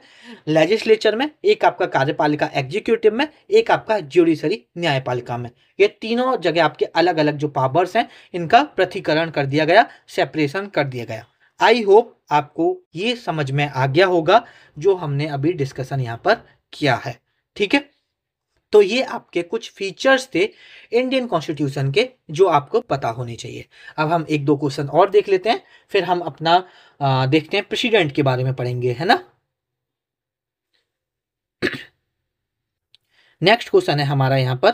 लेजिस्लेचर में, एक आपका कार्यपालिका एग्जीक्यूटिव में, एक आपका जुडिशरी न्यायपालिका में। ये तीनों जगह आपके अलग अलग जो पावर्स हैं इनका पृथकीकरण कर दिया गया, सेपरेशन कर दिया गया। आई होप आपको ये समझ में आ गया होगा जो हमने अभी डिस्कशन यहाँ पर किया है। ठीक है, तो ये आपके कुछ फीचर्स थे इंडियन कॉन्स्टिट्यूशन के जो आपको पता होने चाहिए। अब हम एक दो क्वेश्चन और देख लेते हैं, फिर हम अपना देखते हैं प्रेसिडेंट के बारे में पढ़ेंगे, है ना। नेक्स्ट क्वेश्चन है हमारा यहाँ पर,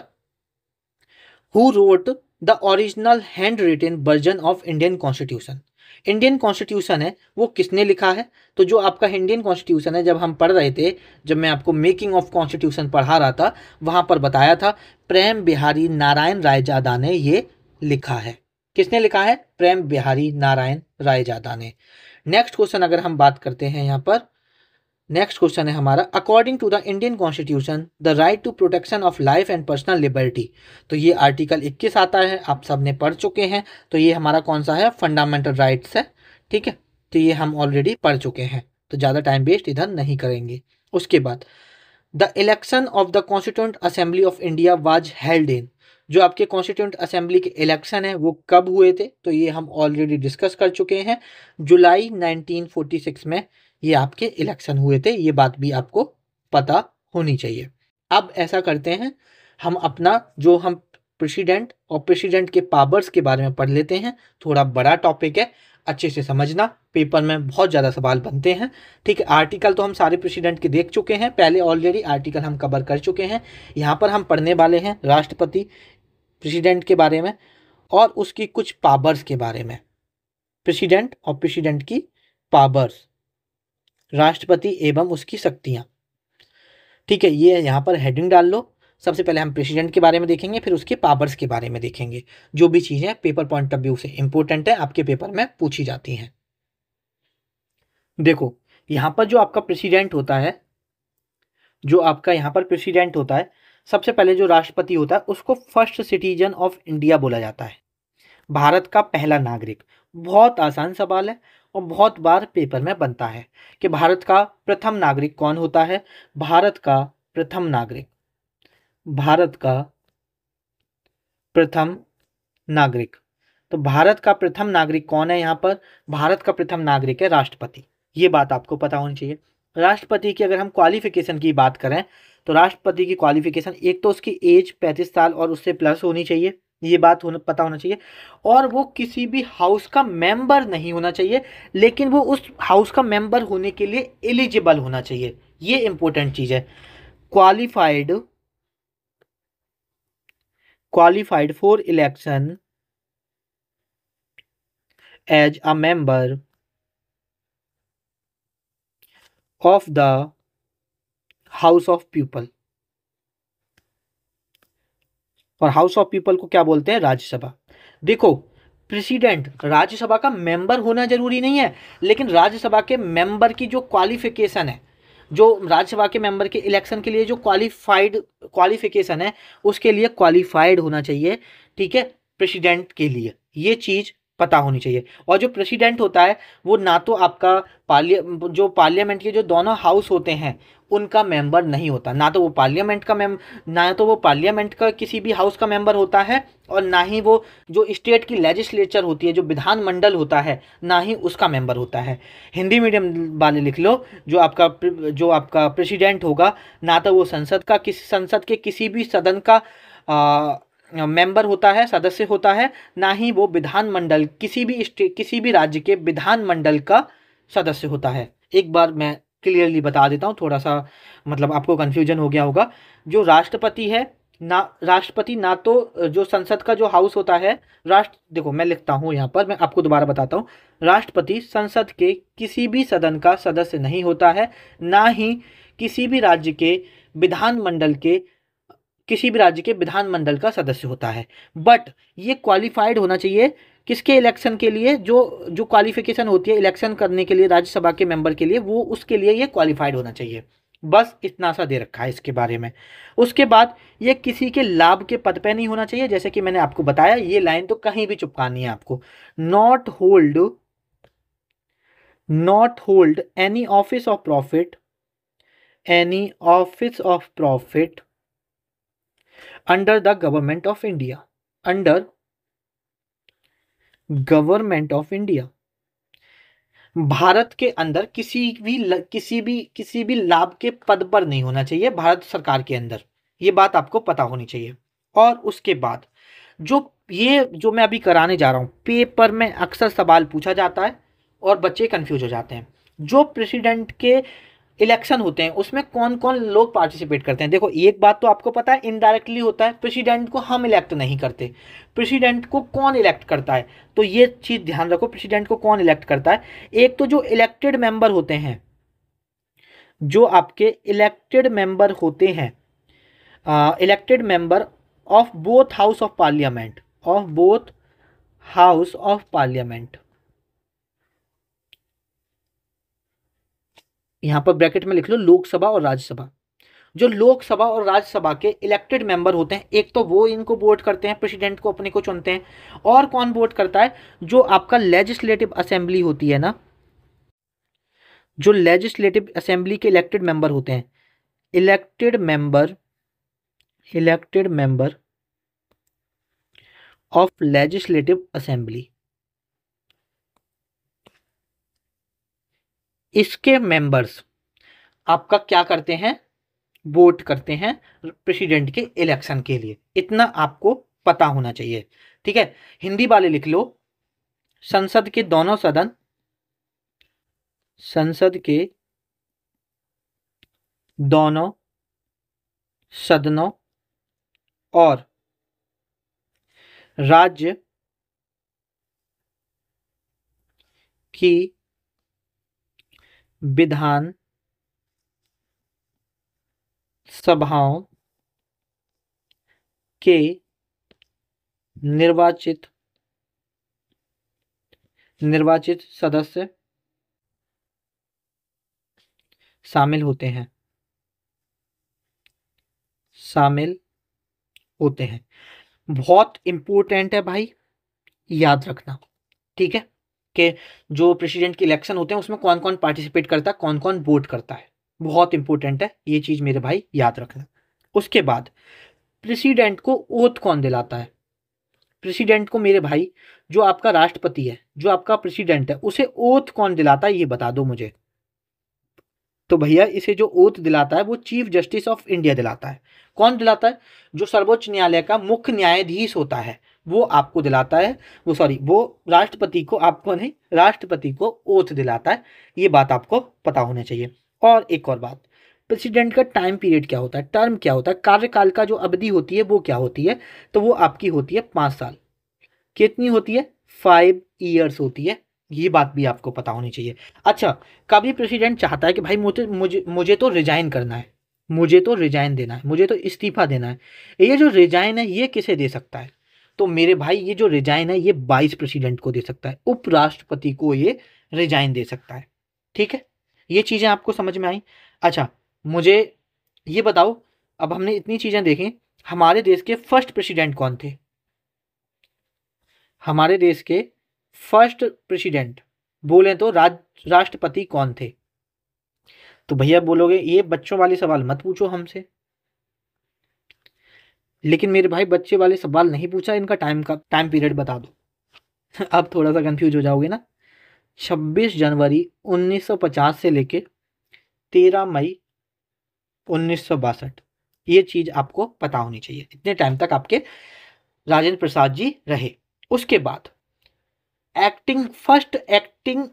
who wrote the original handwritten version of Indian constitution. Indian constitution है वो किसने लिखा है? तो जो आपका इंडियन कॉन्स्टिट्यूशन है, जब हम पढ़ रहे थे, जब मैं आपको मेकिंग ऑफ कॉन्स्टिट्यूशन पढ़ा रहा था, वहां पर बताया था प्रेम बिहारी नारायण रायजादा ने ये लिखा है। किसने लिखा है? प्रेम बिहारी नारायण रायजादा ने। नेक्स्ट क्वेश्चन अगर हम बात करते हैं यहाँ पर, नेक्स्ट क्वेश्चन है हमारा, according to the Indian constitution the right to protection of life and personal liberty. तो ये आर्टिकल 21 आता है, आप सबने पढ़ चुके हैं। तो ये हमारा कौन सा है? फंडामेंटल राइट्स है। ठीक है, तो ये हम ऑलरेडी पढ़ चुके हैं, तो ज़्यादा टाइम वेस्ट इधर नहीं करेंगे। उसके बाद the election of the constituent assembly of India was held in. जो आपके कॉन्स्टिट्यूंट असेंबली के इलेक्शन है वो कब हुए थे? तो ये हम ऑलरेडी डिस्कस कर चुके हैं, जुलाई 1946 में ये आपके इलेक्शन हुए थे। ये बात भी आपको पता होनी चाहिए। अब ऐसा करते हैं, हम अपना जो हम प्रेसिडेंट और प्रेसिडेंट के पावर्स के बारे में पढ़ लेते हैं। थोड़ा बड़ा टॉपिक है, अच्छे से समझना, पेपर में बहुत ज़्यादा सवाल बनते हैं। ठीक है, आर्टिकल तो हम सारे प्रेसिडेंट के देख चुके हैं, पहले ऑलरेडी आर्टिकल हम कवर कर चुके हैं। यहाँ पर हम पढ़ने वाले हैं राष्ट्रपति प्रेसिडेंट के बारे में और उसकी कुछ पावर्स के बारे में। प्रेसिडेंट और प्रेसिडेंट की पावर्स, राष्ट्रपति एवं उसकी शक्तियाँ। ठीक है, ये यहाँ पर हेडिंग डाल लो। सबसे पहले हम प्रेसिडेंट के बारे में देखेंगे, फिर उसके पावर्स के बारे में देखेंगे। जो भी चीज़ें पेपर पॉइंट ऑफ व्यू से इंपॉर्टेंट है, आपके पेपर में पूछी जाती हैं। देखो, यहाँ पर जो आपका प्रेसिडेंट होता है, जो आपका यहाँ पर प्रेसिडेंट होता है, सबसे पहले जो राष्ट्रपति होता है उसको फर्स्ट सिटीजन ऑफ इंडिया बोला जाता है, भारत का पहला नागरिक। बहुत आसान सवाल है और बहुत बार पेपर में बनता है कि भारत का प्रथम नागरिक कौन होता है? भारत का प्रथम नागरिक, भारत का प्रथम नागरिक। तो भारत का प्रथम नागरिक कौन है? यहाँ पर भारत का प्रथम नागरिक है राष्ट्रपति। ये बात आपको पता होनी चाहिए। राष्ट्रपति की अगर हम क्वालिफिकेशन की बात करें तो राष्ट्रपति की क्वालिफिकेशन, एक तो उसकी एज 35 साल और उससे प्लस होनी चाहिए, ये बात पता होना चाहिए। और वो किसी भी हाउस का मेंबर नहीं होना चाहिए, लेकिन वो उस हाउस का मेंबर होने के लिए एलिजिबल होना चाहिए। ये इंपॉर्टेंट चीज़ है। Qualified for election as a member of the house of people. और हाउस ऑफ पीपल को क्या बोलते हैं? राज्यसभा। देखो, प्रेसिडेंट राज्यसभा का मेंबर होना जरूरी नहीं है, लेकिन राज्यसभा के मेंबर की जो क्वालिफिकेशन है, जो राज्यसभा के मेंबर के इलेक्शन के लिए जो क्वालिफिकेशन है, उसके लिए क्वालिफाइड होना चाहिए। ठीक है, प्रेसिडेंट के लिए ये चीज़ पता होनी चाहिए। और जो प्रेसिडेंट होता है वो ना तो आपका पार्लियामेंट के जो दोनों हाउस होते हैं उनका मेंबर नहीं होता, ना तो वो पार्लियामेंट का किसी भी हाउस का मेंबर होता है, और ना ही वो जो स्टेट की लेजिस्लेचर होती है, जो विधानमंडल होता है, ना ही उसका मेंबर होता है। हिंदी मीडियम वाले लिख लो, जो आपका प्रेसिडेंट होगा, ना तो वो संसद के किसी भी सदन का मेंबर होता है, सदस्य होता है, ना ही वो विधानमंडल किसी भी राज्य के विधानमंडल का सदस्य होता है। एक बार मैं क्लियरली बता देता हूँ, थोड़ा सा मतलब आपको कन्फ्यूजन हो गया होगा। जो राष्ट्रपति है, राष्ट्रपति ना तो जो संसद का जो हाउस होता है, देखो मैं लिखता हूँ यहाँ पर, मैं आपको दोबारा बताता हूँ। राष्ट्रपति संसद के किसी भी सदन का सदस्य नहीं होता है, ना ही किसी भी राज्य के विधानमंडल का सदस्य होता है। बट ये क्वालिफाइड होना चाहिए किसके इलेक्शन के लिए? जो क्वालिफिकेशन होती है इलेक्शन करने के लिए राज्यसभा के मेंबर के लिए, वो उसके लिए ये क्वालिफाइड होना चाहिए। बस इतना सा दे रखा है इसके बारे में। उसके बाद ये किसी के लाभ के पद पे नहीं होना चाहिए, जैसे कि मैंने आपको बताया, ये लाइन तो कहीं भी चिपकानी है आपको। Not hold any office of profit, any office of profit under the government of India, under government of India. Bharat के अंदर किसी भी लाभ के पद पर नहीं होना चाहिए भारत सरकार के अंदर, ये बात आपको पता होनी चाहिए। और उसके बाद जो मैं अभी कराने जा रहा हूं, पेपर में अक्सर सवाल पूछा जाता है और बच्चे कंफ्यूज हो जाते हैं। जो प्रेसिडेंट के इलेक्शन होते हैं उसमें कौन कौन लोग पार्टिसिपेट करते हैं। देखो एक बात तो आपको पता है, इनडायरेक्टली होता है, प्रेसिडेंट को हम इलेक्ट नहीं करते। प्रेसिडेंट को कौन इलेक्ट करता है, तो ये चीज ध्यान रखो, प्रेसिडेंट को कौन इलेक्ट करता है। एक तो जो इलेक्टेड मेंबर होते हैं, जो आपके इलेक्टेड मेंबर होते हैं, elected member of both house of parliament, of both house of parliament, यहां पर ब्रैकेट में लिख लो लोकसभा और राज्यसभा। जो लोकसभा और राज्यसभा के इलेक्टेड मेंबर होते हैं, एक तो वो इनको वोट करते हैं, प्रेसिडेंट को अपने को चुनते हैं। और कौन वोट करता है, जो आपका लेजिस्लेटिव असेंबली होती है ना, जो लेजिस्लेटिव असेंबली के इलेक्टेड मेंबर होते हैं, elected member of legislative assembly, इसके मेंबर्स आपका क्या करते हैं, वोट करते हैं प्रेसिडेंट के इलेक्शन के लिए। इतना आपको पता होना चाहिए, ठीक है। हिंदी वाले लिख लो, संसद के दोनों सदन, संसद के दोनों सदनों और राज्य की विधान सभाओं के निर्वाचित सदस्य शामिल होते हैं, बहुत इंपॉर्टेंट है भाई, याद रखना, ठीक है, कि जो प्रेसिडेंट के इलेक्शन होते हैं उसमें कौन कौन पार्टिसिपेट करता है, कौन कौन वोट करता है, बहुत इंपॉर्टेंट है ये चीज मेरे भाई, याद रखना। उसके बाद प्रेसिडेंट को ओथ कौन दिलाता है। प्रेसिडेंट को मेरे भाई, जो आपका राष्ट्रपति है, जो आपका प्रेसिडेंट है, उसे ओथ कौन दिलाता है, ये बता दो मुझे। तो भैया इसे जो ओथ दिलाता है वो चीफ जस्टिस ऑफ इंडिया दिलाता है। कौन दिलाता है, जो सर्वोच्च न्यायालय का मुख्य न्यायाधीश होता है वो आपको दिलाता है, वो राष्ट्रपति को, आपको नहीं, राष्ट्रपति को ओथ दिलाता है। ये बात आपको पता होनी चाहिए। और एक और बात, प्रेसिडेंट का टाइम पीरियड क्या होता है, टर्म क्या होता है, कार्यकाल का जो अवधि होती है वो क्या होती है, तो वो आपकी होती है 5 साल। कितनी होती है, 5 ईयर्स होती है। ये बात भी आपको पता होनी चाहिए। अच्छा, कभी प्रेसिडेंट चाहता है कि भाई मुझे तो रिजाइन करना है, मुझे तो रिजाइन देना है, मुझे तो इस्तीफा देना है, ये जो रिजाइन है ये किसे दे सकता है, तो मेरे भाई ये जो रिजाइन है ये वाइस प्रेसिडेंट को दे सकता है, उपराष्ट्रपति को ये रिजाइन दे सकता है, ठीक है। ये चीजें आपको समझ में आई। अच्छा, मुझे ये बताओ, अब हमने इतनी चीजें देखी, हमारे देश के फर्स्ट प्रेसिडेंट कौन थे, हमारे देश के फर्स्ट प्रेसिडेंट बोले तो राष्ट्रपति कौन थे। तो भैया बोलोगे ये बच्चों वाले सवाल मत पूछो हमसे, लेकिन मेरे भाई बच्चे वाले सवाल नहीं पूछा, इनका टाइम पीरियड बता दो। अब थोड़ा सा कंफ्यूज हो जाओगे ना। 26 जनवरी 1950 से लेके 13 मई 1962, ये चीज आपको पता होनी चाहिए। इतने टाइम तक आपके राजेंद्र प्रसाद जी रहे। उसके बाद फर्स्ट एक्टिंग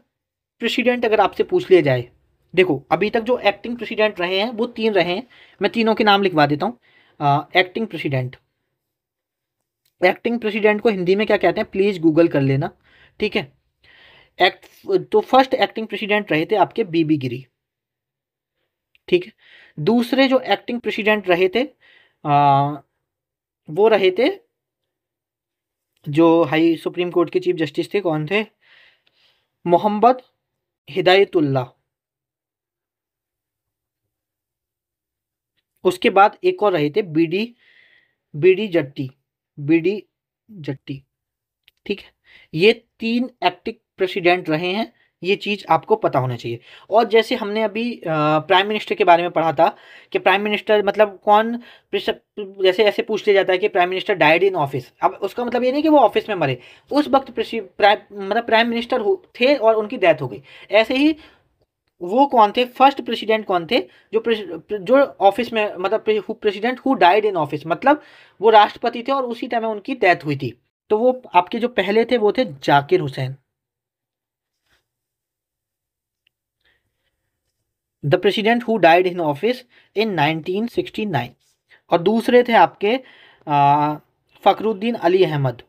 प्रेसिडेंट अगर आपसे पूछ लिया जाए, देखो अभी तक जो एक्टिंग प्रेसिडेंट रहे हैं वो 3 रहे हैं, मैं तीनों के नाम लिखवा देता हूँ। एक्टिंग प्रेसिडेंट को हिंदी में क्या कहते हैं, प्लीज गूगल कर लेना, ठीक है। तो फर्स्ट एक्टिंग प्रेसिडेंट रहे थे आपके बीबी गिरी, ठीक है। दूसरे जो एक्टिंग प्रेसिडेंट रहे थे वो रहे थे जो हाई सुप्रीम कोर्ट के चीफ जस्टिस थे, कौन थे, मोहम्मद हिदायतुल्लाह, उसके बाद एक और रहे थे बीडी जट्टी, बीडी जट्टी, ठीक है। ये 3 एक्टिव प्रेसिडेंट रहे हैं, ये चीज़ आपको पता होना चाहिए। और जैसे हमने अभी प्राइम मिनिस्टर के बारे में पढ़ा था कि प्राइम मिनिस्टर मतलब कौन, जैसे ऐसे पूछ लिया जाता है कि prime minister died in office, अब उसका मतलब ये नहीं कि वो ऑफिस में मरे, उस वक्त मतलब प्राइम मिनिस्टर थे और उनकी डेथ हो गई। ऐसे ही वो कौन थे, फर्स्ट प्रेसिडेंट कौन थे, जो ऑफिस में मतलब president who died in office, मतलब वो राष्ट्रपति थे और उसी टाइम में उनकी डेथ हुई थी। तो वो आपके जो पहले थे वो थे Zakir Hussain, the president who died in office in 1969। और दूसरे थे आपके फखरुद्दीन अली अहमद,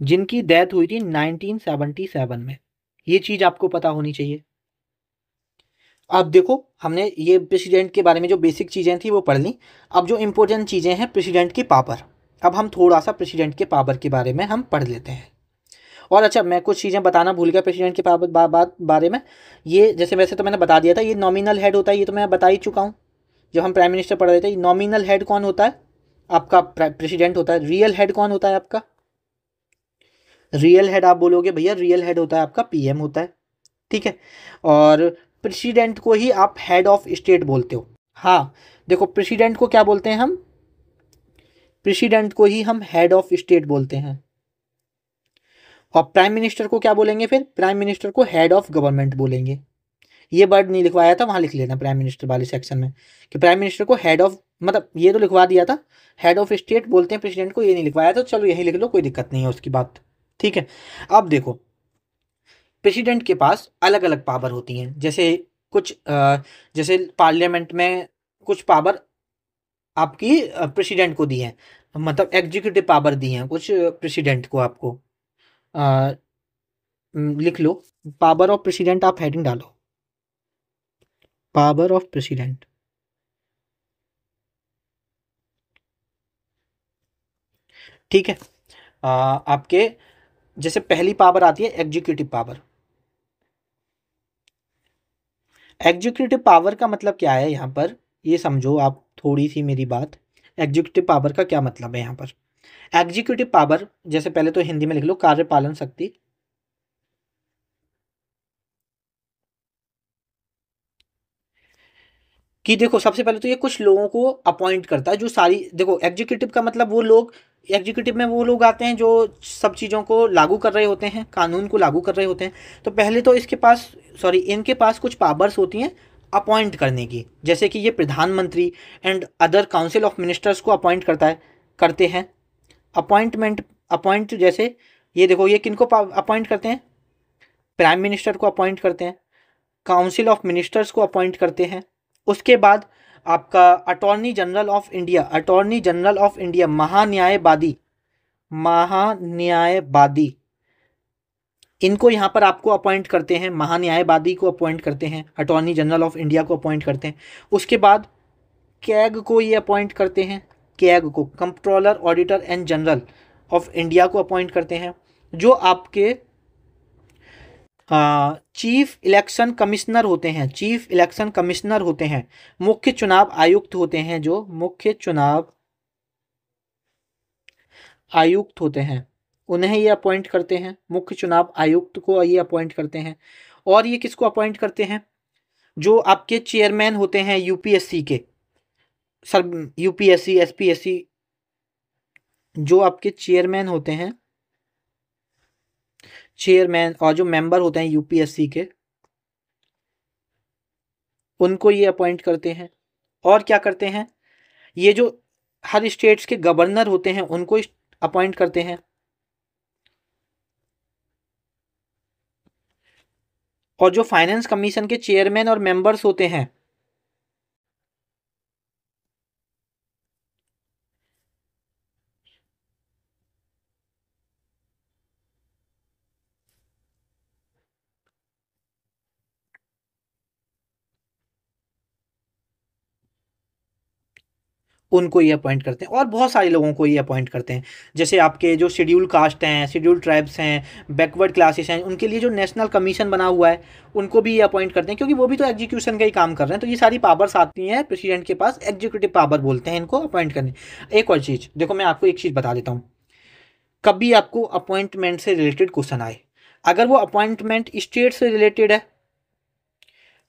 जिनकी डेथ हुई थी 1977 में। ये चीज आपको पता होनी चाहिए। अब देखो, हमने ये प्रेसिडेंट के बारे में जो बेसिक चीज़ें थी वो पढ़ ली। अब जो इंपॉर्टेंट चीज़ें हैं प्रेसिडेंट की पावर, अब हम थोड़ा सा प्रेसिडेंट के पावर के बारे में हम पढ़ लेते हैं। और अच्छा, मैं कुछ चीज़ें बताना भूल गया प्रेसिडेंट के पावर बारे में। ये जैसे वैसे तो मैंने बता दिया था, ये नॉमिनल हेड होता है, ये तो मैं बता ही चुका हूँ जब हम प्राइम मिनिस्टर पढ़ रहे थे। नॉमिनल हेड कौन होता है आपका, प्रेसिडेंट होता है। रियल हेड कौन होता है आपका, रियल हेड आप बोलोगे भैया, रियल हेड होता है आपका पीएम होता है, ठीक है। और प्रेसिडेंट को ही आप हेड ऑफ स्टेट बोलते हो। हाँ, देखो प्रेसिडेंट को क्या बोलते हैं हम, प्रेसिडेंट को ही हम हेड ऑफ स्टेट बोलते हैं। और प्राइम मिनिस्टर को क्या बोलेंगे, फिर प्राइम मिनिस्टर को हेड ऑफ गवर्नमेंट बोलेंगे। ये वर्ड नहीं लिखवाया था, वहां लिख लेना प्राइम मिनिस्टर वाले सेक्शन में कि प्राइम मिनिस्टर को हेड ऑफ, मतलब ये तो लिखवा दिया था, हेड ऑफ स्टेट बोलते हैं प्रेसिडेंट को, ये नहीं लिखवाया था, चलो यही लिख लो, कोई दिक्कत नहीं है उसकी बात, ठीक है। अब देखो, प्रेसिडेंट के पास अलग अलग पावर होती हैं, जैसे कुछ जैसे पार्लियामेंट में कुछ पावर आपकी प्रेसिडेंट को दी है, मतलब एग्जीक्यूटिव पावर दी है कुछ प्रेसिडेंट को आपको। अ, लिख लो, पावर ऑफ प्रेसिडेंट, आप हेडिंग डालो, पावर ऑफ प्रेसिडेंट, ठीक है। आपके जैसे पहली पावर आती है एग्जीक्यूटिव पावर। एग्जीक्यूटिव पावर का मतलब क्या है यहाँ पर, ये समझो आप थोड़ी सी मेरी बात। एग्जीक्यूटिव पावर का क्या मतलब है यहाँ पर, एग्जीक्यूटिव पावर जैसे पहले तो हिंदी में लिख लो, कार्यपालन शक्ति। कि देखो, सबसे पहले तो ये कुछ लोगों को अपॉइंट करता है, जो सारी, देखो एग्जीक्यूटिव का मतलब वो लोग, एग्जीक्यूटिव में वो लोग आते हैं जो सब चीज़ों को लागू कर रहे होते हैं, कानून को लागू कर रहे होते हैं। तो पहले तो इसके पास, सॉरी, इनके पास कुछ पावर्स होती हैं अपॉइंट करने की, जैसे कि ये प्रधानमंत्री and other council of ministers को अपॉइंट करते हैं। अपॉइंटमेंट, अपॉइंट जैसे, ये देखो ये किनको अपॉइंट करते हैं, प्राइम मिनिस्टर को अपॉइंट करते हैं, काउंसिल ऑफ मिनिस्टर्स को अपॉइंट करते हैं। उसके बाद आपका attorney general of India, attorney general of India, महान्यायवादी, महान्यायवादी, इनको यहाँ पर आपको अपॉइंट करते हैं, महान्यायवादी को अपॉइंट करते हैं, अटॉर्नी जनरल ऑफ इंडिया को अपॉइंट करते हैं। उसके बाद कैग को ये अपॉइंट करते हैं, कैग को, controller auditor and general of India को अपॉइंट करते हैं। जो आपके चीफ इलेक्शन कमिश्नर होते हैं, चीफ इलेक्शन कमिश्नर होते हैं, मुख्य चुनाव आयुक्त होते हैं, जो मुख्य चुनाव आयुक्त होते हैं, उन्हें ये अपॉइंट करते हैं, मुख्य चुनाव आयुक्त को ये अपॉइंट करते हैं। और ये किसको अपॉइंट करते हैं, जो आपके चेयरमैन होते हैं यूपीएससी के, सर, यूपीएससी एसपीएससी, जो आपके चेयरमैन होते हैं, चेयरमैन और जो मेंबर होते हैं यूपीएससी के, उनको ये अपॉइंट करते हैं। और क्या करते हैं, ये जो हर स्टेट्स के गवर्नर होते हैं उनको अपॉइंट करते हैं। और जो फाइनेंस कमीशन के चेयरमैन और मेंबर्स होते हैं, उनको ये अपॉइंट करते हैं, और बहुत सारे लोगों को ये अपॉइंट करते हैं। जैसे आपके जो शेड्यूल कास्ट हैं, शेड्यूल ट्राइब्स हैं, बैकवर्ड क्लासेस हैं, उनके लिए जो नेशनल कमीशन बना हुआ है उनको भी ये अपॉइंट करते हैं, क्योंकि वो भी तो एग्जीक्यूशन का ही काम कर रहे हैं। तो ये सारी पावर्स आती हैं प्रेसिडेंट के पास, एग्जीक्यूटिव पावर बोलते हैं इनको अपॉइंट करने। एक और चीज़ देखो, मैं आपको एक चीज़ बता देता हूँ, कभी आपको अपॉइंटमेंट से रिलेटेड क्वेश्चन आए, अगर वो अपॉइंटमेंट स्टेट से रिलेटेड है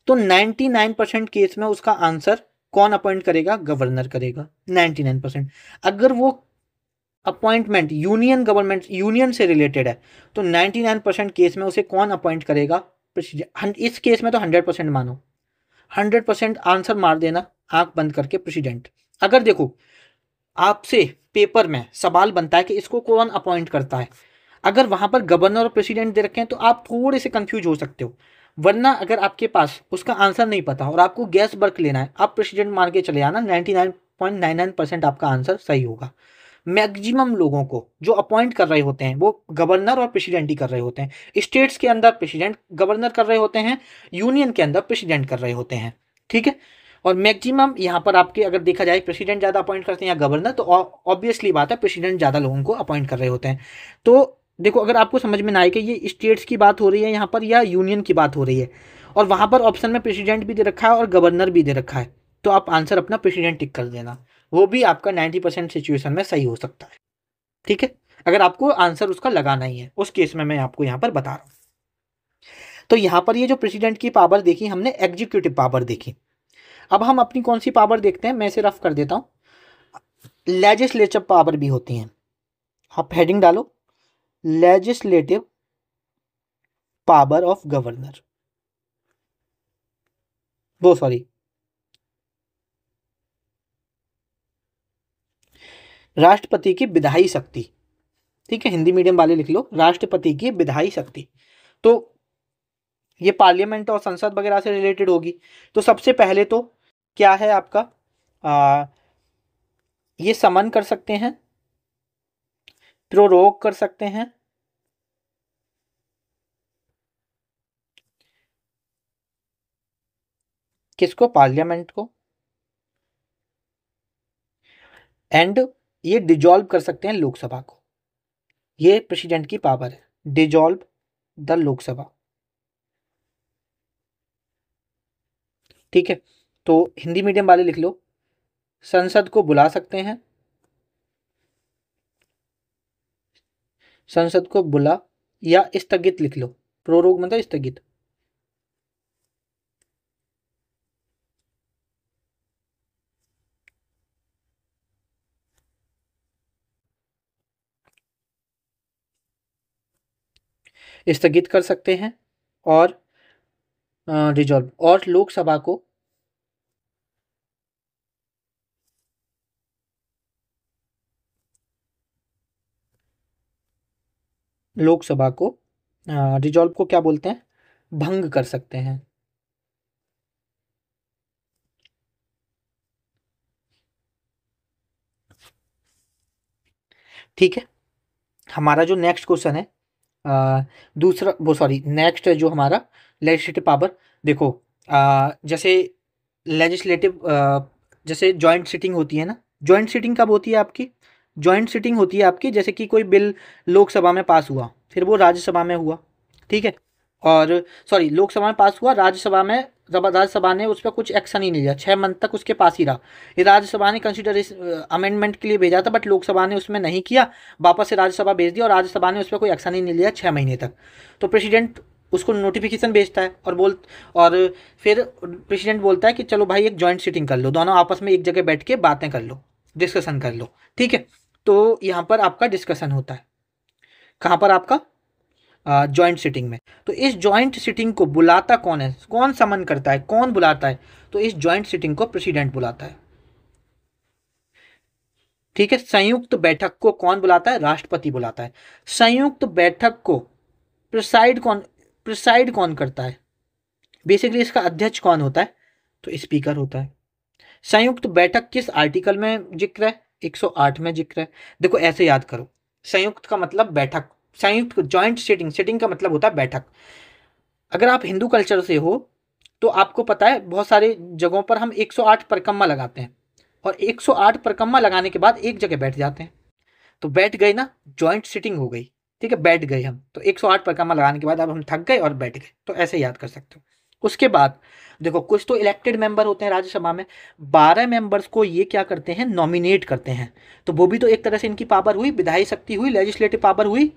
तो 99% केस में उसका आंसर कौन अपॉइंट करेगा? गवर्नर करेगा 99%। अगर वो अपॉइंटमेंट यूनियन गवर्नमेंट, यूनियन से रिलेटेड है तो 99% केस में उसे कौन अपॉइंट करेगा? प्रेसिडेंट। इस केस में तो 100% मानो, 100% आंसर मार देना आंख बंद करके, प्रेसिडेंट। अगर देखो आपसे पेपर में सवाल बनता है कि इसको कौन अपॉइंट करता है, अगर वहां पर गवर्नर और प्रेसिडेंट दे रखे हैं तो आप थोड़े से कंफ्यूज हो सकते हो। वरना अगर आपके पास उसका आंसर नहीं पता और आपको गैस वर्क लेना है, आप प्रेसिडेंट मान के चले आना, 99.99% आपका आंसर सही होगा। मैक्सिमम लोगों को जो अपॉइंट कर रहे होते हैं वो गवर्नर और प्रेसिडेंट ही कर रहे होते हैं। स्टेट्स के अंदर प्रेसिडेंट गवर्नर कर रहे होते हैं, यूनियन के अंदर प्रेसिडेंट कर रहे होते हैं, ठीक है। और मैक्सिमम यहाँ पर आपके अगर देखा जाए प्रेसिडेंट ज़्यादा अपॉइंट करते हैं या गवर्नर, तो ऑब्वियसली बात है प्रेसिडेंट ज़्यादा लोगों को अपॉइंट कर रहे होते हैं। तो देखो, अगर आपको समझ में ना आए कि ये स्टेट्स की बात हो रही है यहाँ पर या यूनियन की बात हो रही है, और वहाँ पर ऑप्शन में प्रेसिडेंट भी दे रखा है और गवर्नर भी दे रखा है, तो आप आंसर अपना प्रेसिडेंट टिक कर देना, वो भी आपका 90% सिचुएशन में सही हो सकता है, ठीक है। अगर आपको आंसर उसका लगाना ही है, उस केस में मैं आपको यहाँ पर बता रहा हूँ। तो यहाँ पर ये जो प्रेसिडेंट की पावर देखी हमने, एग्जीक्यूटिव पावर देखी। अब हम अपनी कौन सी पावर देखते हैं, मैं इसे रफ कर देता हूँ। लेजिस्लेटिव पावर भी होती हैं, आप हेडिंग डालो, लेजिस्लेटिव पावर ऑफ गवर्नर, वो सॉरी, राष्ट्रपति की विधायी शक्ति, ठीक है, हिंदी मीडियम वाले लिख लो, राष्ट्रपति की विधायी शक्ति। तो ये पार्लियामेंट और संसद वगैरह से रिलेटेड होगी। तो सबसे पहले तो क्या है आपका, ये समन कर सकते हैं, प्रोरोग कर सकते हैं, किसको? पार्लियामेंट को। एंड ये डिजॉल्व कर सकते हैं लोकसभा को। ये प्रेसिडेंट की पावर है, डिजॉल्व द लोकसभा, ठीक है। तो हिंदी मीडियम वाले लिख लो, संसद को बुला सकते हैं, संसद को बुला, या स्थगित लिख लो, प्रोरोग मतलब स्थगित। स्थगित कर सकते हैं, और डिजॉल्व, और लोकसभा को डिजॉल्व को क्या बोलते हैं? भंग कर सकते हैं, ठीक है। हमारा जो नेक्स्ट क्वेश्चन है, दूसरा वो सॉरी नेक्स्ट जो हमारा लेजिस्लेटिव पावर, देखो जैसे लेजिस्लेटिव, जैसे जॉइंट सिटिंग होती है ना, जॉइंट सिटिंग कब होती है आपकी? जॉइंट सिटिंग होती है आपकी जैसे कि कोई बिल लोकसभा में पास हुआ, फिर वो राज्यसभा में हुआ, ठीक है। और सॉरी, लोकसभा में पास हुआ, राज्यसभा में, राज्यसभा ने उस पर कुछ एक्शन ही नहीं लिया, 6 मंथ तक उसके पास ही रहा। ये राज्यसभा ने कंसिडर अमेंडमेंट के लिए भेजा था, बट लोकसभा ने उसमें नहीं किया, वापस से राज्यसभा भेज दिया, और राज्यसभा ने उस पर कोई एक्शन ही नहीं लिया 6 महीने तक। तो प्रेसिडेंट उसको नोटिफिकेशन भेजता है और फिर प्रेसिडेंट बोलता है कि चलो भाई एक जॉइंट सिटिंग कर लो, दोनों आपस में एक जगह बैठ के बातें कर लो, डिस्कशन कर लो, ठीक है। तो यहाँ पर आपका डिस्कशन होता है, कहाँ पर? आपका जॉइंट सिटिंग में। तो इस जॉइंट सिटिंग को बुलाता कौन है, कौन समन करता है, कौन बुलाता है? तो इस जॉइंट सिटिंग को प्रेसिडेंट बुलाता है, ठीक है। संयुक्त बैठक को कौन बुलाता है? राष्ट्रपति बुलाता है। संयुक्त बैठक को प्रिसाइड कौन करता है? बेसिकली इसका अध्यक्ष कौन होता है? तो स्पीकर होता है। संयुक्त बैठक किस आर्टिकल में जिक्र है? 108 में जिक्र है। देखो ऐसे याद करो, संयुक्त का मतलब बैठक, संयुक्त जॉइंट सिटिंग, सिटिंग का मतलब होता है बैठक। अगर आप हिंदू कल्चर से हो तो आपको पता है बहुत सारे जगहों पर हम 108 परिक्रमा लगाते हैं, और 108 परिक्रमा लगाने के बाद एक जगह बैठ जाते हैं। तो बैठ गए ना, जॉइंट सिटिंग हो गई, ठीक है, बैठ गए हम। तो 108 परिक्रमा लगाने के बाद अब हम थक गए और बैठ गए, तो ऐसे याद कर सकते हो। उसके बाद देखो, कुछ तो इलेक्टेड मेंबर होते हैं राज्यसभा में, 12 मेंबर्स को ये क्या करते हैं, नॉमिनेट करते हैं। तो वो भी तो एक तरह से इनकी पावर हुई, विधायी शक्ति हुई, लेजिस्लेटिव पावर हुई।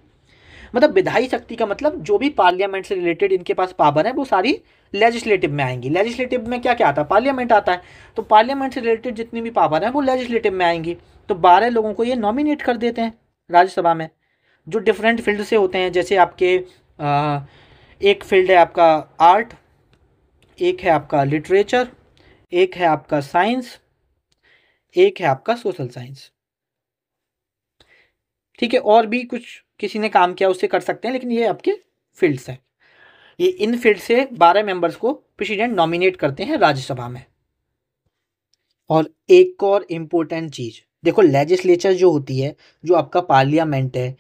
मतलब विधायी शक्ति का मतलब जो भी पार्लियामेंट से रिलेटेड इनके पास पावर है वो सारी लेजिस्लेटिव में आएंगी। लेजिस्लेटिव में क्या क्या आता है, पार्लियामेंट आता है, तो पार्लियामेंट से रिलेटेड जितनी भी पावर है वो लेजिस्लेटिव में आएंगी। तो 12 लोगों को ये नॉमिनेट कर देते हैं राज्यसभा में, जो डिफरेंट फील्ड से होते हैं। जैसे आपके एक फील्ड है आपका आर्ट, एक है आपका लिटरेचर, एक है आपका साइंस, एक है आपका सोशल साइंस, ठीक है। और भी कुछ किसी ने काम किया उससे कर सकते हैं, लेकिन ये आपके फील्ड्स हैं। ये इन फील्ड से 12 मेंबर्स को प्रेसिडेंट नॉमिनेट करते हैं राज्यसभा में। और एक और इम्पोर्टेंट चीज देखो, लेजिस्लेचर जो होती है, जो आपका पार्लियामेंट है,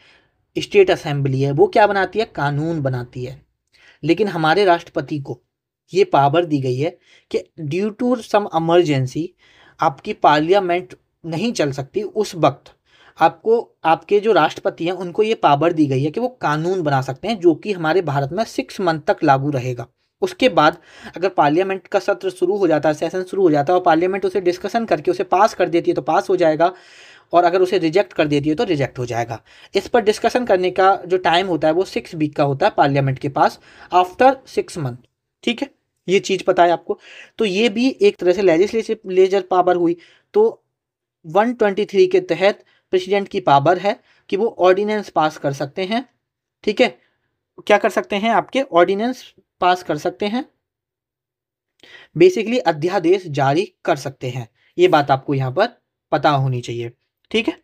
स्टेट असेंबली है, वो क्या बनाती है, कानून बनाती है। लेकिन हमारे राष्ट्रपति को ये पावर दी गई है कि ड्यू टू सम इमरजेंसी आपकी पार्लियामेंट नहीं चल सकती, उस वक्त आपको, आपके जो राष्ट्रपति हैं उनको ये पावर दी गई है कि वो कानून बना सकते हैं, जो कि हमारे भारत में 6 मंथ तक लागू रहेगा। उसके बाद अगर पार्लियामेंट का सत्र शुरू हो जाता है, सेशन शुरू हो जाता है, और पार्लियामेंट उसे डिस्कशन करके उसे पास कर देती है तो पास हो जाएगा, और अगर उसे रिजेक्ट कर देती है तो रिजेक्ट हो जाएगा। इस पर डिस्कशन करने का जो टाइम होता है वो 6 वीक का होता है पार्लियामेंट के पास, आफ्टर 6 मंथ, ठीक है। ये चीज़ पता है आपको। तो ये भी एक तरह से लेजिस्लेचर पावर हुई। तो 123 के तहत प्रेसिडेंट की पावर है कि वो ऑर्डिनेंस पास कर सकते हैं, ठीक है। क्या कर सकते हैं, आपके ऑर्डिनेंस पास कर सकते हैं, बेसिकली अध्यादेश जारी कर सकते हैं। ये बात आपको यहां पर पता होनी चाहिए, ठीक है।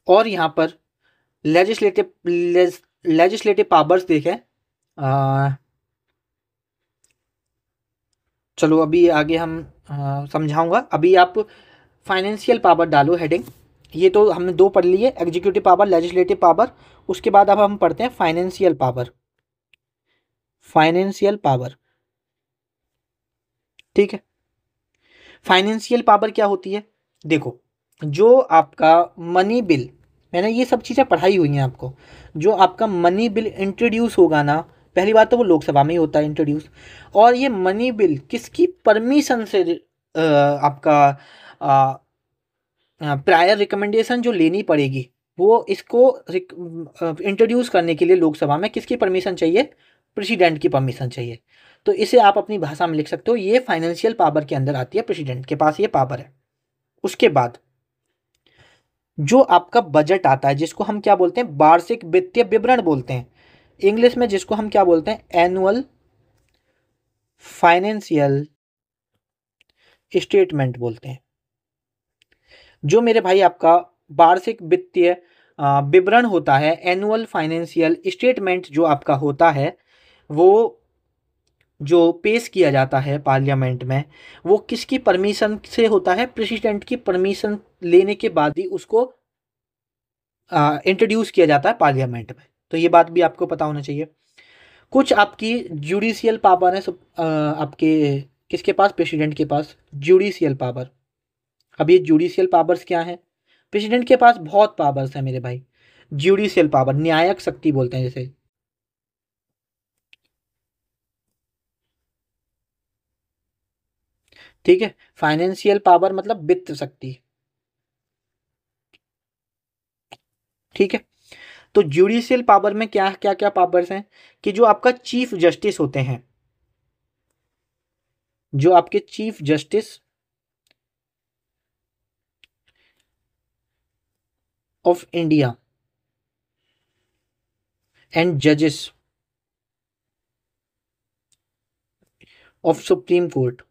और यहां पर लेजिस्लेटिव पावर्स देखें, चलो अभी आगे हम समझाऊंगा। अभी आप फाइनेंशियल पावर डालो हेडिंग। ये तो हमने 2 पढ़ लिए, एग्जीक्यूटिव पावर, लेजिस्लेटिव पावर। उसके बाद अब हम पढ़ते हैं फाइनेंशियल पावर। फाइनेंशियल पावर, ठीक है। फाइनेंशियल पावर क्या होती है, देखो, जो आपका मनी बिल, मैंने ये सब चीज़ें पढ़ाई हुई हैं आपको। जो आपका मनी बिल इंट्रोड्यूस होगा ना, पहली बात तो वो लोकसभा में ही होता है इंट्रोड्यूस, और ये मनी बिल किसकी परमिशन से आपका प्रायर रिकमेंडेशन जो लेनी पड़ेगी, वो इसको इंट्रोड्यूस करने के लिए लोकसभा में किसकी परमिशन चाहिए, प्रेसिडेंट की परमिशन चाहिए। तो इसे आप अपनी भाषा में लिख सकते हो, ये फाइनेंशियल पावर के अंदर आती है, प्रेसिडेंट के पास ये पावर है। उसके बाद जो आपका बजट आता है, जिसको हम क्या बोलते हैं, वार्षिक वित्तीय विवरण बोलते हैं इंग्लिश में, जिसको हम क्या बोलते हैं, एनुअल फाइनेंशियल स्टेटमेंट बोलते हैं। जो मेरे भाई आपका वार्षिक वित्तीय विवरण होता है, एनुअल फाइनेंशियल स्टेटमेंट जो आपका होता है, वो जो पेश किया जाता है पार्लियामेंट में, वो किसकी परमिशन से होता है, प्रेसिडेंट की परमिशन लेने के बाद ही उसको इंट्रोड्यूस किया जाता है पार्लियामेंट में। तो ये बात भी आपको पता होना चाहिए। कुछ आपकी जुडिशियल पावर है आपके किसके पास, प्रेसिडेंट के पास जुडिशियल पावर। अब ये जुडिशियल पावर्स क्या हैं, प्रेसिडेंट के पास बहुत पावर्स हैं मेरे भाई। जुडिशियल पावर, न्यायिक शक्ति बोलते हैं जैसे, ठीक है। फाइनेंशियल पावर मतलब वित्त शक्ति, ठीक है। तो जुडिशियल पावर में क्या क्या क्या पावर्स हैं, कि जो आपका चीफ जस्टिस होते हैं, जो आपके chief justice of India and जजेस of supreme court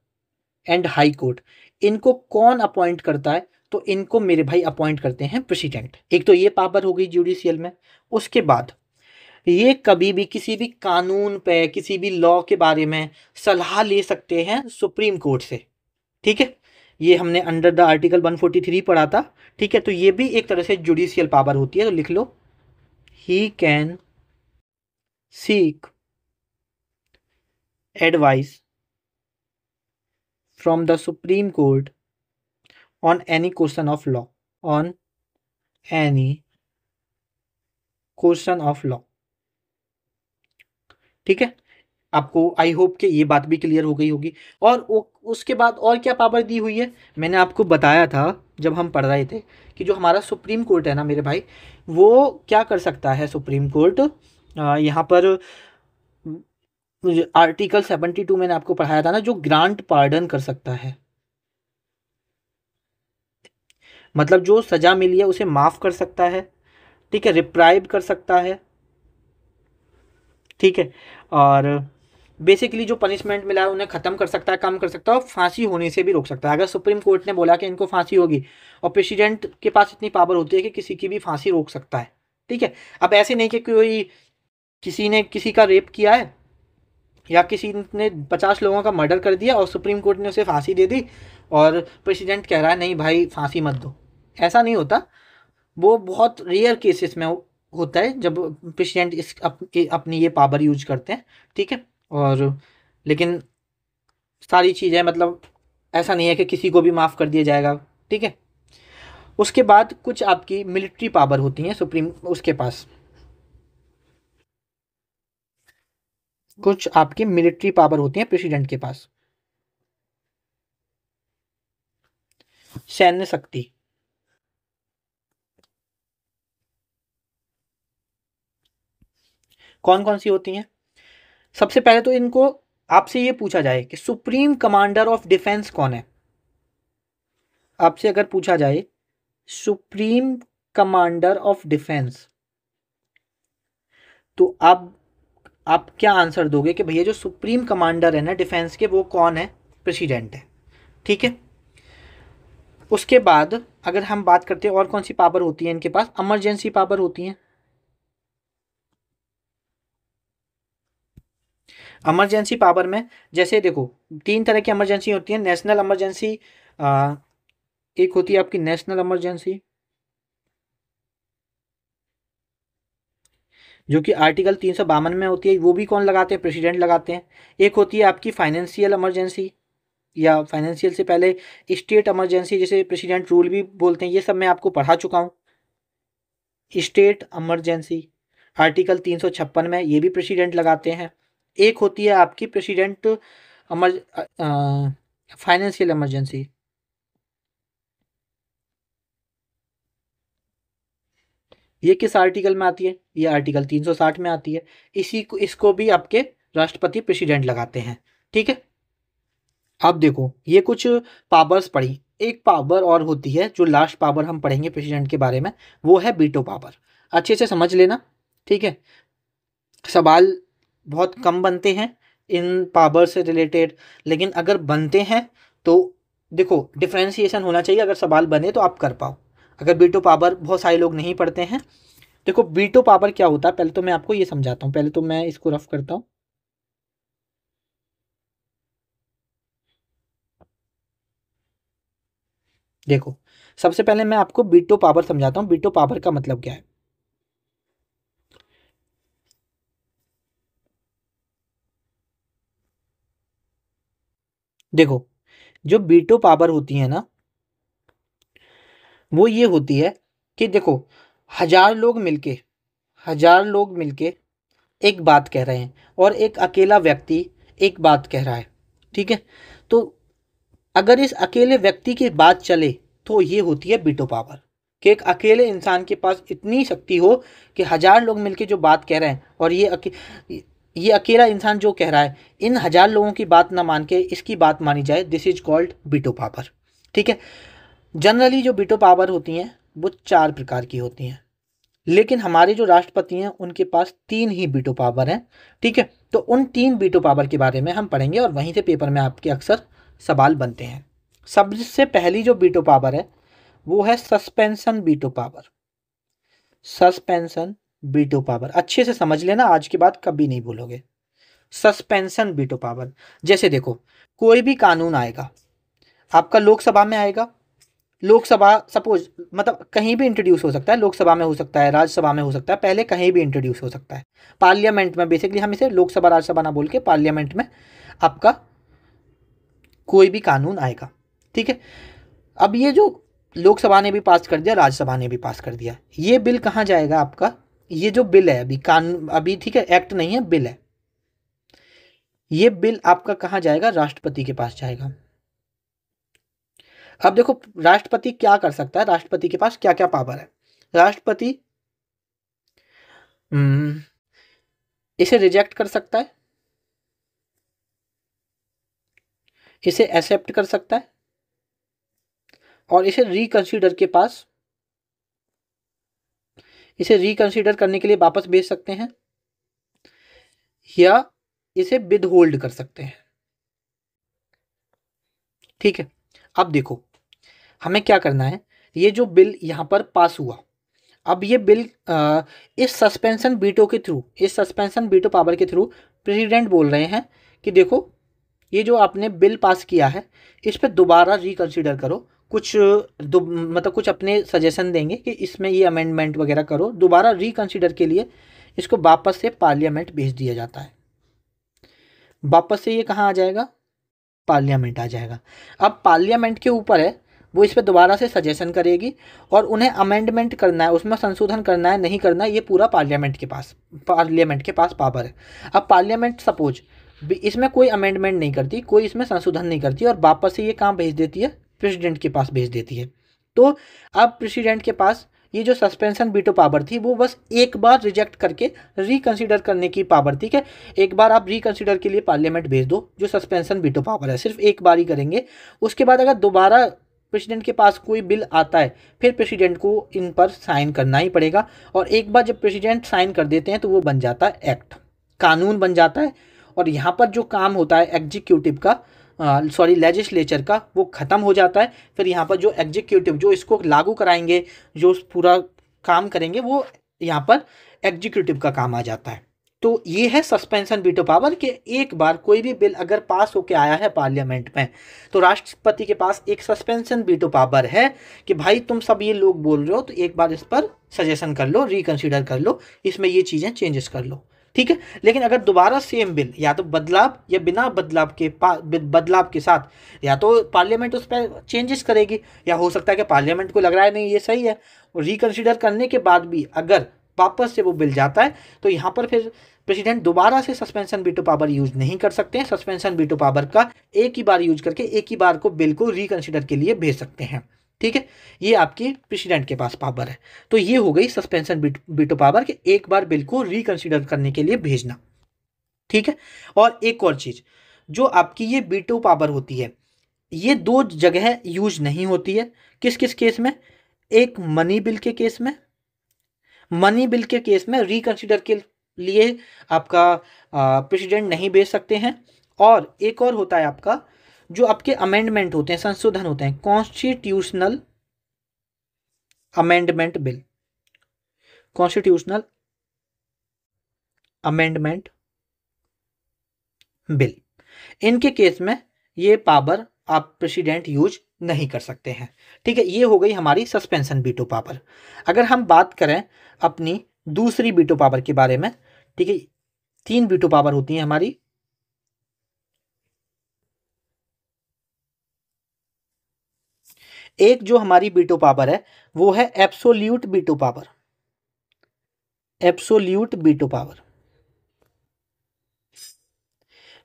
and high court, इनको कौन अपॉइंट करता है, तो इनको मेरे भाई अपॉइंट करते हैं प्रेसिडेंट। एक तो ये पावर हो गई जुडिशियल में। उसके बाद ये कभी भी किसी भी कानून पे, किसी भी लॉ के बारे में सलाह ले सकते हैं सुप्रीम कोर्ट से, ठीक है। ये हमने अंडर द आर्टिकल 143 पढ़ा था, ठीक है। तो ये भी एक तरह से जुडिशियल पावर होती है, तो लिख लो, he can seek advice from the supreme court on any question of law, on any question of law. ठीक है, आपको आई होप कि ये बात भी क्लियर हो गई होगी। और उसके बाद और क्या पावर दी हुई है, मैंने आपको बताया था जब हम पढ़ रहे थे कि जो हमारा सुप्रीम कोर्ट है ना मेरे भाई, वो क्या कर सकता है सुप्रीम कोर्ट, यहाँ पर आर्टिकल 72 मैंने आपको पढ़ाया था ना, जो ग्रांट पार्डन कर सकता है, मतलब जो सजा मिली है उसे माफ कर सकता है। ठीक है, रिप्राइव कर सकता है। ठीक है, और बेसिकली जो पनिशमेंट मिला है उन्हें ख़त्म कर सकता है, कम कर सकता है, और फांसी होने से भी रोक सकता है। अगर सुप्रीम कोर्ट ने बोला कि इनको फांसी होगी, और प्रेसिडेंट के पास इतनी पावर होती है कि किसी की भी फांसी रोक सकता है। ठीक है, अब ऐसे नहीं कि कोई किसी ने किसी का रेप किया है या किसी ने 50 लोगों का मर्डर कर दिया और सुप्रीम कोर्ट ने उसे फांसी दे दी और प्रेसिडेंट कह रहा है नहीं भाई फांसी मत दो। ऐसा नहीं होता, वो बहुत रेयर केसेस में होता है जब प्रेसिडेंट अपनी ये पावर यूज करते हैं। ठीक है, और लेकिन सारी चीज़ें मतलब ऐसा नहीं है कि किसी को भी माफ़ कर दिया जाएगा। ठीक है, उसके बाद कुछ आपकी मिलिट्री पावर होती हैं सुप्रीम उसके पास, कुछ आपकी मिलिट्री पावर होती हैं प्रेसिडेंट के पास। सैन्य शक्ति, कौन कौन सी होती हैं? सबसे पहले तो इनको आपसे ये पूछा जाए कि सुप्रीम कमांडर ऑफ डिफेंस कौन है। आपसे अगर पूछा जाए सुप्रीम कमांडर ऑफ डिफेंस, तो आप क्या आंसर दोगे कि भैया जो सुप्रीम कमांडर है ना डिफेंस के, वो कौन है? प्रेसिडेंट है। ठीक है, उसके बाद अगर हम बात करते हैं और कौन सी पावर होती है इनके पास, इमरजेंसी पावर होती है। इमरजेंसी पावर में जैसे देखो तीन तरह की इमरजेंसी होती है। नेशनल इमरजेंसी, एक होती है आपकी नेशनल इमरजेंसी जो कि आर्टिकल 352 में होती है, वो भी कौन लगाते हैं? प्रेसिडेंट लगाते हैं। एक होती है आपकी फाइनेंशियल इमरजेंसी, या फाइनेंशियल से पहले स्टेट इमरजेंसी, जिसे प्रेसिडेंट रूल भी बोलते हैं, ये सब मैं आपको पढ़ा चुका हूँ। स्टेट इमरजेंसी आर्टिकल 356 में, ये भी प्रेसिडेंट लगाते हैं। एक होती है आपकी प्रेसिडेंट फाइनेंशियल इमरजेंसी, ये किस आर्टिकल में आती है? ये आर्टिकल 360 में आती है। इसको भी आपके राष्ट्रपति प्रेसिडेंट लगाते हैं। ठीक है, अब देखो ये कुछ पावर्स पढ़ी, एक पावर और होती है जो लास्ट पावर हम पढ़ेंगे प्रेसिडेंट के बारे में, वो है वीटो पावर। अच्छे से समझ लेना। ठीक है, सवाल बहुत कम बनते हैं इन पावर से रिलेटेड, लेकिन अगर बनते हैं तो देखो डिफ्रेंसिएशन होना चाहिए, अगर सवाल बने तो आप कर पाओ। अगर वीटो पावर बहुत सारे लोग नहीं पढ़ते हैं। देखो वीटो पावर क्या होता है, पहले तो मैं आपको ये समझाता हूँ, पहले तो मैं इसको रफ करता हूँ। देखो सबसे पहले मैं आपको वीटो पावर समझाता हूँ, वीटो पावर का मतलब क्या है। देखो जो वीटो पावर होती है ना, वो ये होती है कि देखो हजार लोग मिलके एक बात कह रहे हैं और एक अकेला व्यक्ति एक बात कह रहा है। ठीक है, तो अगर इस अकेले व्यक्ति की बात चले तो ये होती है वीटो पावर, कि एक अकेले इंसान के पास इतनी शक्ति हो कि हजार लोग मिलके जो बात कह रहे हैं और ये अकेला इंसान जो कह रहा है, इन हजार लोगों की बात ना मान के इसकी बात मानी जाए, this is called veto power. ठीक है, जनरली जो वीटो पावर होती हैं वो 4 प्रकार की होती हैं, लेकिन हमारे जो राष्ट्रपति हैं उनके पास 3 ही वीटो पावर हैं। ठीक है, तो उन 3 वीटो पावर के बारे में हम पढ़ेंगे और वहीं से पेपर में आपके अक्सर सवाल बनते हैं। सबसे पहली जो वीटो पावर है वो है suspension veto power. Suspension veto power अच्छे से समझ लेना, आज के बाद कभी नहीं भूलोगे। सस्पेंशन वीटो पावर, जैसे देखो कोई भी कानून आएगा आपका, लोकसभा में आएगा, लोकसभा सपोज मतलब कहीं भी इंट्रोड्यूस हो सकता है, लोकसभा में हो सकता है, राज्यसभा में हो सकता है, पहले कहीं भी इंट्रोड्यूस हो सकता है। पार्लियामेंट में, बेसिकली हम इसे लोकसभा राज्यसभा ना बोल के पार्लियामेंट में आपका कोई भी कानून आएगा। ठीक है, अब ये जो लोकसभा ने भी पास कर दिया, राज्यसभा ने भी पास कर दिया, ये बिल कहाँ जाएगा आपका, ये जो बिल है अभी कानून, अभी ठीक है एक्ट नहीं है बिल है, ये बिल आपका कहाँ जाएगा, राष्ट्रपति के पास जाएगा। अब देखो राष्ट्रपति क्या कर सकता है, राष्ट्रपति के पास क्या क्या पावर है। राष्ट्रपति इसे रिजेक्ट कर सकता है, इसे एक्सेप्ट कर सकता है, और इसे रिकंसीडर के पास, इसे रिकंसीडर करने के लिए वापस भेज सकते हैं, या इसे विद होल्ड कर सकते हैं। ठीक है, अब देखो हमें क्या करना है, ये जो बिल यहां पर पास हुआ, अब ये बिल इस सस्पेंशन वीटो के थ्रू, इस सस्पेंशन वीटो पावर के थ्रू प्रेसिडेंट बोल रहे हैं कि देखो ये जो आपने बिल पास किया है इस पर दोबारा रिकंसीडर करो, कुछ मतलब कुछ अपने सजेशन देंगे कि इसमें ये अमेंडमेंट वगैरह करो, दोबारा रिकंसीडर के लिए इसको वापस से पार्लियामेंट भेज दिया जाता है। वापस से ये कहाँ आ जाएगा, पार्लियामेंट आ जाएगा। अब पार्लियामेंट के ऊपर है, वो इस पर दोबारा से सजेशन करेगी और उन्हें अमेंडमेंट करना है, उसमें संशोधन करना है नहीं करना है, ये पूरा पार्लियामेंट के पास पावर है। अब पार्लियामेंट सपोज इसमें कोई अमेंडमेंट नहीं करती, कोई इसमें संशोधन नहीं करती और वापस से ये काम भेज देती है, प्रेसिडेंट के पास भेज देती है। तो अब प्रेसिडेंट के पास ये जो सस्पेंशन वीटो पावर थी वो बस एक बार रिजेक्ट करके रिकंसीडर करने की पावर थी कि एक बार आप रिकंसीडर के लिए पार्लियामेंट भेज दो, जो सस्पेंशन वीटो पावर है सिर्फ एक बार ही करेंगे। उसके बाद अगर दोबारा प्रेसिडेंट के पास कोई बिल आता है फिर प्रेसिडेंट को इन पर साइन करना ही पड़ेगा, और एक बार जब प्रेसिडेंट साइन कर देते हैं तो वो बन जाता है एक्ट, कानून बन जाता है। और यहाँ पर जो काम होता है एग्जीक्यूटिव का, लेजिस्लेचर का, वो ख़त्म हो जाता है। फिर यहाँ पर जो एग्जीक्यूटिव जो इसको लागू कराएंगे, जो पूरा काम करेंगे, वो यहाँ पर एग्जीक्यूटिव का काम आ जाता है। तो ये है सस्पेंशन वीटो पावर कि एक बार कोई भी बिल अगर पास होके आया है पार्लियामेंट में तो राष्ट्रपति के पास एक सस्पेंशन वीटो पावर है कि भाई तुम सब ये लोग बोल रहे हो तो एक बार इस पर सजेशन कर लो, रिकंसीडर कर लो, इसमें ये चीज़ें चेंजेस कर लो। ठीक है, लेकिन अगर दोबारा सेम बिल या तो बदलाव या बिना बदलाव के साथ या तो पार्लियामेंट उस पर चेंजेस करेगी, या हो सकता है कि पार्लियामेंट को लग रहा है नहीं ये सही है, और रिकंसीडर करने के बाद भी अगर वापस से वो बिल जाता है तो यहाँ पर फिर प्रेसिडेंट दोबारा से सस्पेंशन वीटो पावर यूज नहीं कर सकते हैं। सस्पेंशन वीटो पावर का एक ही बार यूज करके एक ही बार को बिल को रिकंसीडर के लिए भेज सकते हैं। ठीक है, ये आपकी प्रेसिडेंट के पास पावर है। तो ये हो गई सस्पेंशन वीटो पावर कि एक बार बिल को रिकंसीडर करने के लिए भेजना। ठीक है, और एक और चीज जो आपकी ये वीटो पावर होती है ये दो जगह यूज नहीं होती है। किस किस केस में, एक मनी बिल के केस में, मनी बिल के केस में रिकंसीडर के लिए आपका प्रेसिडेंट नहीं भेज सकते हैं। और एक और होता है आपका जो आपके अमेंडमेंट होते हैं, संशोधन होते हैं, constitutional amendment bill, constitutional amendment bill, इनके केस में ये पावर आप प्रेसिडेंट यूज नहीं कर सकते हैं। ठीक है, ये हो गई हमारी सस्पेंशन वीटो पावर। अगर हम बात करें अपनी दूसरी वीटो पावर के बारे में, ठीक है, 3 वीटो पावर होती हैं हमारी। एक जो हमारी वीटो पावर है वो है absolute veto power, absolute veto power.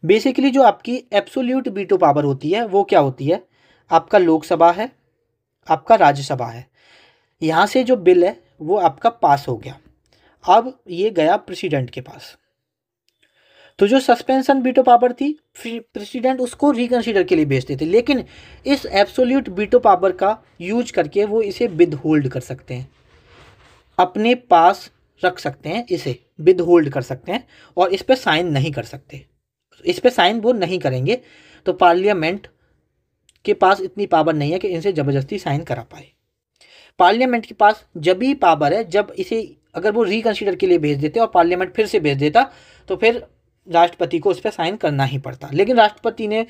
Basically जो आपकी एब्सोल्यूट वीटो पावर होती है वो क्या होती है, आपका लोकसभा है, आपका राज्यसभा है, यहाँ से जो बिल है वो आपका पास हो गया, अब ये गया प्रेसिडेंट के पास। तो जो सस्पेंशन वीटो पावर थी प्रेसिडेंट उसको रिकंसीडर के लिए भेजते थे, लेकिन इस एब्सोल्यूट वीटो पावर का यूज करके वो इसे विद होल्ड कर सकते हैं, अपने पास रख सकते हैं, इसे विद होल्ड कर सकते हैं और इस पर साइन नहीं कर सकते। इस पर साइन वो नहीं करेंगे तो पार्लियामेंट के पास इतनी पावर नहीं है कि इनसे ज़बरदस्ती साइन करा पाए। पार्लियामेंट के पास जब भी पावर है जब इसे अगर वो रिकंसीडर के लिए भेज देते और पार्लियामेंट फिर से भेज देता तो फिर राष्ट्रपति को उस पर साइन करना ही पड़ता, लेकिन राष्ट्रपति ने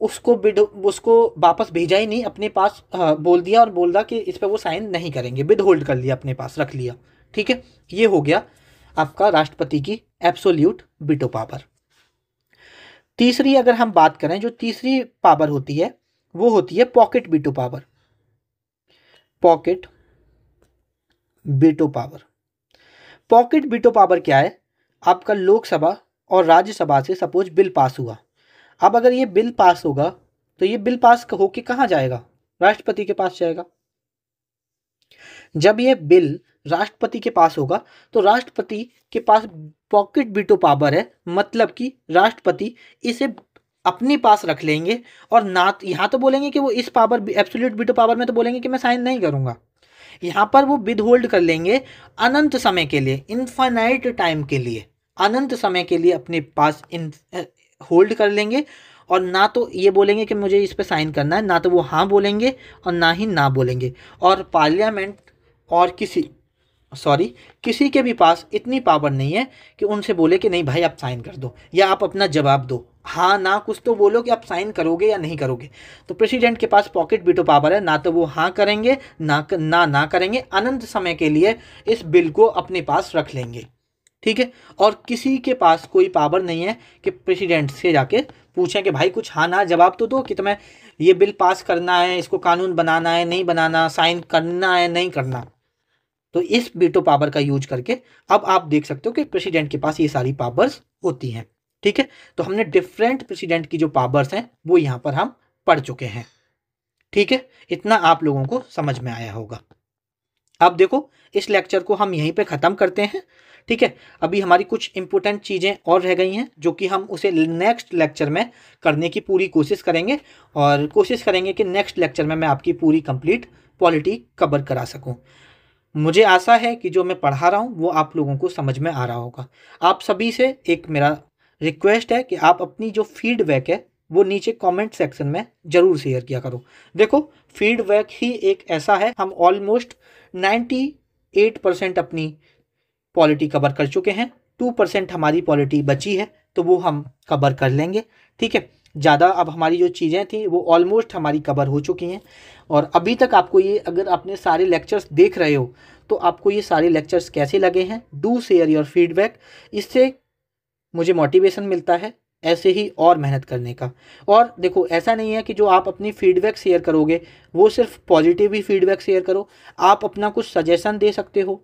उसको वापस भेजा ही नहीं, अपने पास बोल दिया और बोल रहा कि इस पर वो साइन नहीं करेंगे, विद होल्ड कर लिया, अपने पास रख लिया। ठीक है, ये हो गया आपका राष्ट्रपति की एब्सोल्यूट वीटो पावर। तीसरी अगर हम बात करें, जो तीसरी पावर होती है वो होती है pocket veto power. Pocket veto power. Pocket veto power क्या है? आपका लोकसभा और राज्यसभा से सपोज बिल पास हुआ। अब अगर ये बिल पास होगा तो ये बिल पास होके कहाँ जाएगा? राष्ट्रपति के पास जाएगा। जब ये बिल राष्ट्रपति के पास होगा तो राष्ट्रपति के पास पॉकेट वीटो पावर है, मतलब कि राष्ट्रपति इसे अपने पास रख लेंगे और ना यहाँ तो बोलेंगे कि वो इस पावर एब्सोल्यूट वीटो पावर में तो बोलेंगे कि मैं साइन नहीं करूँगा। यहाँ पर वो विद होल्ड कर लेंगे अनंत समय के लिए, इनफाइनाइट टाइम के लिए, अनंत समय के लिए अपने पास होल्ड कर लेंगे। और ना तो ये बोलेंगे कि मुझे इस पर साइन करना है, ना तो वो हाँ बोलेंगे और ना ही ना बोलेंगे। और पार्लियामेंट और किसी के भी पास इतनी पावर नहीं है कि उनसे बोले कि नहीं भाई आप साइन कर दो या आप अपना जवाब दो, हाँ ना कुछ तो बोलो कि आप साइन करोगे या नहीं करोगे। तो प्रेसिडेंट के पास पॉकेट वीटो पावर है, ना तो वो हाँ करेंगे ना करेंगे, अनंत समय के लिए इस बिल को अपने पास रख लेंगे। ठीक है। और किसी के पास कोई पावर नहीं है कि प्रेसिडेंट से जाके पूछें कि भाई कुछ हाँ ना जवाब तो दो कि तुम्हें ये बिल पास करना है, इसको कानून बनाना है नहीं बनाना, साइन करना है नहीं करना। तो इस वीटो पावर का यूज करके अब आप देख सकते हो कि प्रेसिडेंट के पास ये सारी पावर्स होती हैं। ठीक है। तो हमने डिफरेंट प्रेसिडेंट की जो पावर्स हैं वो यहाँ पर हम पढ़ चुके हैं। ठीक है। इतना आप लोगों को समझ में आया होगा। अब देखो इस लेक्चर को हम यहीं पे ख़त्म करते हैं। ठीक है। अभी हमारी कुछ इंपॉर्टेंट चीज़ें और रह गई हैं जो कि हम उसे नेक्स्ट लेक्चर में करने की पूरी कोशिश करेंगे और कोशिश करेंगे कि नेक्स्ट लेक्चर में मैं आपकी पूरी कंप्लीट पॉलिटी कवर करा सकूं। मुझे आशा है कि जो मैं पढ़ा रहा हूँ वो आप लोगों को समझ में आ रहा होगा। आप सभी से एक मेरा रिक्वेस्ट है कि आप अपनी जो फीडबैक है वो नीचे कमेंट सेक्शन में ज़रूर शेयर किया करो। देखो फीडबैक ही एक ऐसा है, हम ऑलमोस्ट 98% अपनी पॉलिटी कवर कर चुके हैं, 2% हमारी पॉलिटी बची है तो वो हम कवर कर लेंगे। ठीक है। ज़्यादा अब हमारी जो चीज़ें थी वो ऑलमोस्ट हमारी कवर हो चुकी हैं। और अभी तक आपको ये, अगर आपने सारे लेक्चर्स देख रहे हो तो आपको ये सारे लेक्चर्स कैसे लगे हैं? Do share your feedback. इससे मुझे मोटिवेशन मिलता है ऐसे ही और मेहनत करने का। और देखो ऐसा नहीं है कि जो आप अपनी फीडबैक शेयर करोगे वो सिर्फ पॉजिटिव ही फीडबैक शेयर करो, आप अपना कुछ सजेशन दे सकते हो।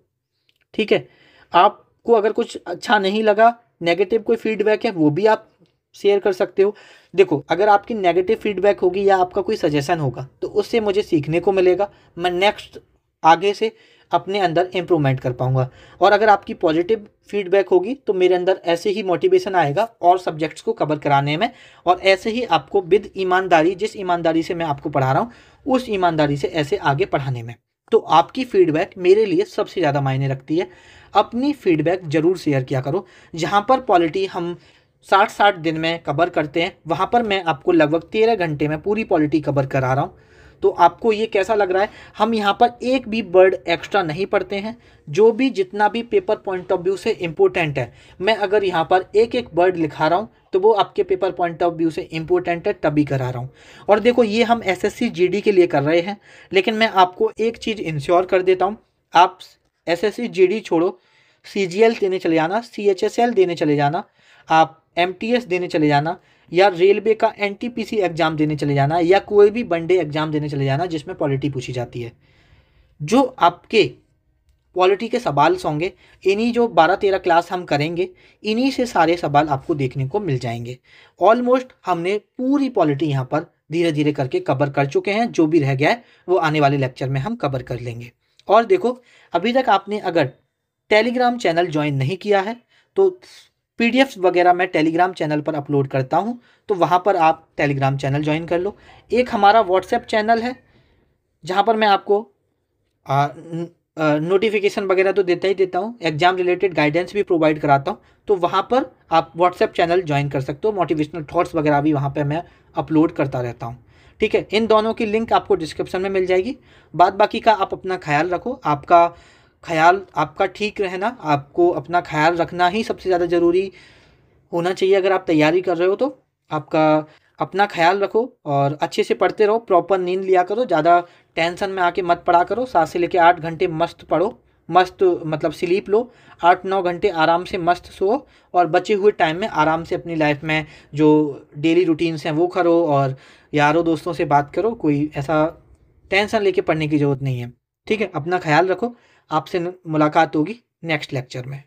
ठीक है। आपको अगर कुछ अच्छा नहीं लगा, नेगेटिव कोई फीडबैक है वो भी आप शेयर कर सकते हो। देखो अगर आपकी नेगेटिव फीडबैक होगी या आपका कोई सजेशन होगा तो उससे मुझे सीखने को मिलेगा, मैं नेक्स्ट आगे से अपने अंदर इम्प्रूवमेंट कर पाऊंगा। और अगर आपकी पॉजिटिव फीडबैक होगी तो मेरे अंदर ऐसे ही मोटिवेशन आएगा और सब्जेक्ट्स को कवर कराने में, और ऐसे ही आपको विद ईमानदारी, जिस ईमानदारी से मैं आपको पढ़ा रहा हूँ उस ईमानदारी से ऐसे आगे पढ़ाने में। तो आपकी फीडबैक मेरे लिए सबसे ज़्यादा मायने रखती है। अपनी फीडबैक ज़रूर शेयर किया करो। जहाँ पर पॉलिटी हम 60 दिन में कवर करते हैं वहाँ पर मैं आपको लगभग 13 घंटे में पूरी पॉलिटी कवर करा रहा हूँ। तो आपको ये कैसा लग रहा है? हम यहाँ पर एक भी वर्ड एक्स्ट्रा नहीं पढ़ते हैं। जो भी जितना भी पेपर पॉइंट ऑफ व्यू से इम्पोर्टेंट है, मैं अगर यहाँ पर एक एक वर्ड लिखा रहा हूँ तो वो आपके पेपर पॉइंट ऑफ व्यू से इम्पोर्टेंट है तभी करा रहा हूँ। और देखो ये हम SSC GD के लिए कर रहे हैं, लेकिन मैं आपको एक चीज़ इंश्योर कर देता हूँ, आप SSC GD छोड़ो, CGL देने चले जाना, CHSL देने चले जाना, आप MTS देने चले जाना, या रेलवे का NTPC एग्जाम देने चले जाना, या कोई भी वनडे एग्जाम देने चले जाना जिसमें पॉलिटी पूछी जाती है। जो आपके पॉलिटी के सवाल होंगे, इन्हीं जो 12-13 क्लास हम करेंगे, इन्हीं से सारे सवाल आपको देखने को मिल जाएंगे। ऑलमोस्ट हमने पूरी पॉलिटी यहाँ पर धीरे धीरे करके कवर कर चुके हैं। जो भी रह गया है वो आने वाले लेक्चर में हम कवर कर लेंगे। और देखो अभी तक आपने अगर टेलीग्राम चैनल ज्वाइन नहीं किया है तो PDF वगैरह मैं टेलीग्राम चैनल पर अपलोड करता हूँ, तो वहाँ पर आप टेलीग्राम चैनल ज्वाइन कर लो। एक हमारा व्हाट्सएप चैनल है जहाँ पर मैं आपको नोटिफिकेशन वगैरह तो देता ही देता हूँ, एग्जाम रिलेटेड गाइडेंस भी प्रोवाइड कराता हूँ, तो वहाँ पर आप व्हाट्सएप चैनल ज्वाइन कर सकते हो। मोटिवेशनल थॉट्स वगैरह भी वहाँ पर मैं अपलोड करता रहता हूँ। ठीक है। इन दोनों की लिंक आपको डिस्क्रिप्शन में मिल जाएगी। बाद बाकी का आप अपना ख्याल रखो, आपका ख्याल आपका ठीक रहना, आपको अपना ख्याल रखना ही सबसे ज़्यादा ज़रूरी होना चाहिए। अगर आप तैयारी कर रहे हो तो आपका अपना ख्याल रखो और अच्छे से पढ़ते रहो, प्रॉपर नींद लिया करो, ज़्यादा टेंशन में आके मत पढ़ा करो। 7 से लेकर 8 घंटे मस्त पढ़ो, मस्त मतलब स्लीप लो, 8-9 घंटे आराम से मस्त सो, और बचे हुए टाइम में आराम से अपनी लाइफ में जो डेली रूटीन्स हैं वो करो और यारों दोस्तों से बात करो। कोई ऐसा टेंशन लेके पढ़ने की ज़रूरत नहीं है। ठीक है, अपना ख्याल रखो। आपसे मुलाकात होगी नेक्स्ट लेक्चर में।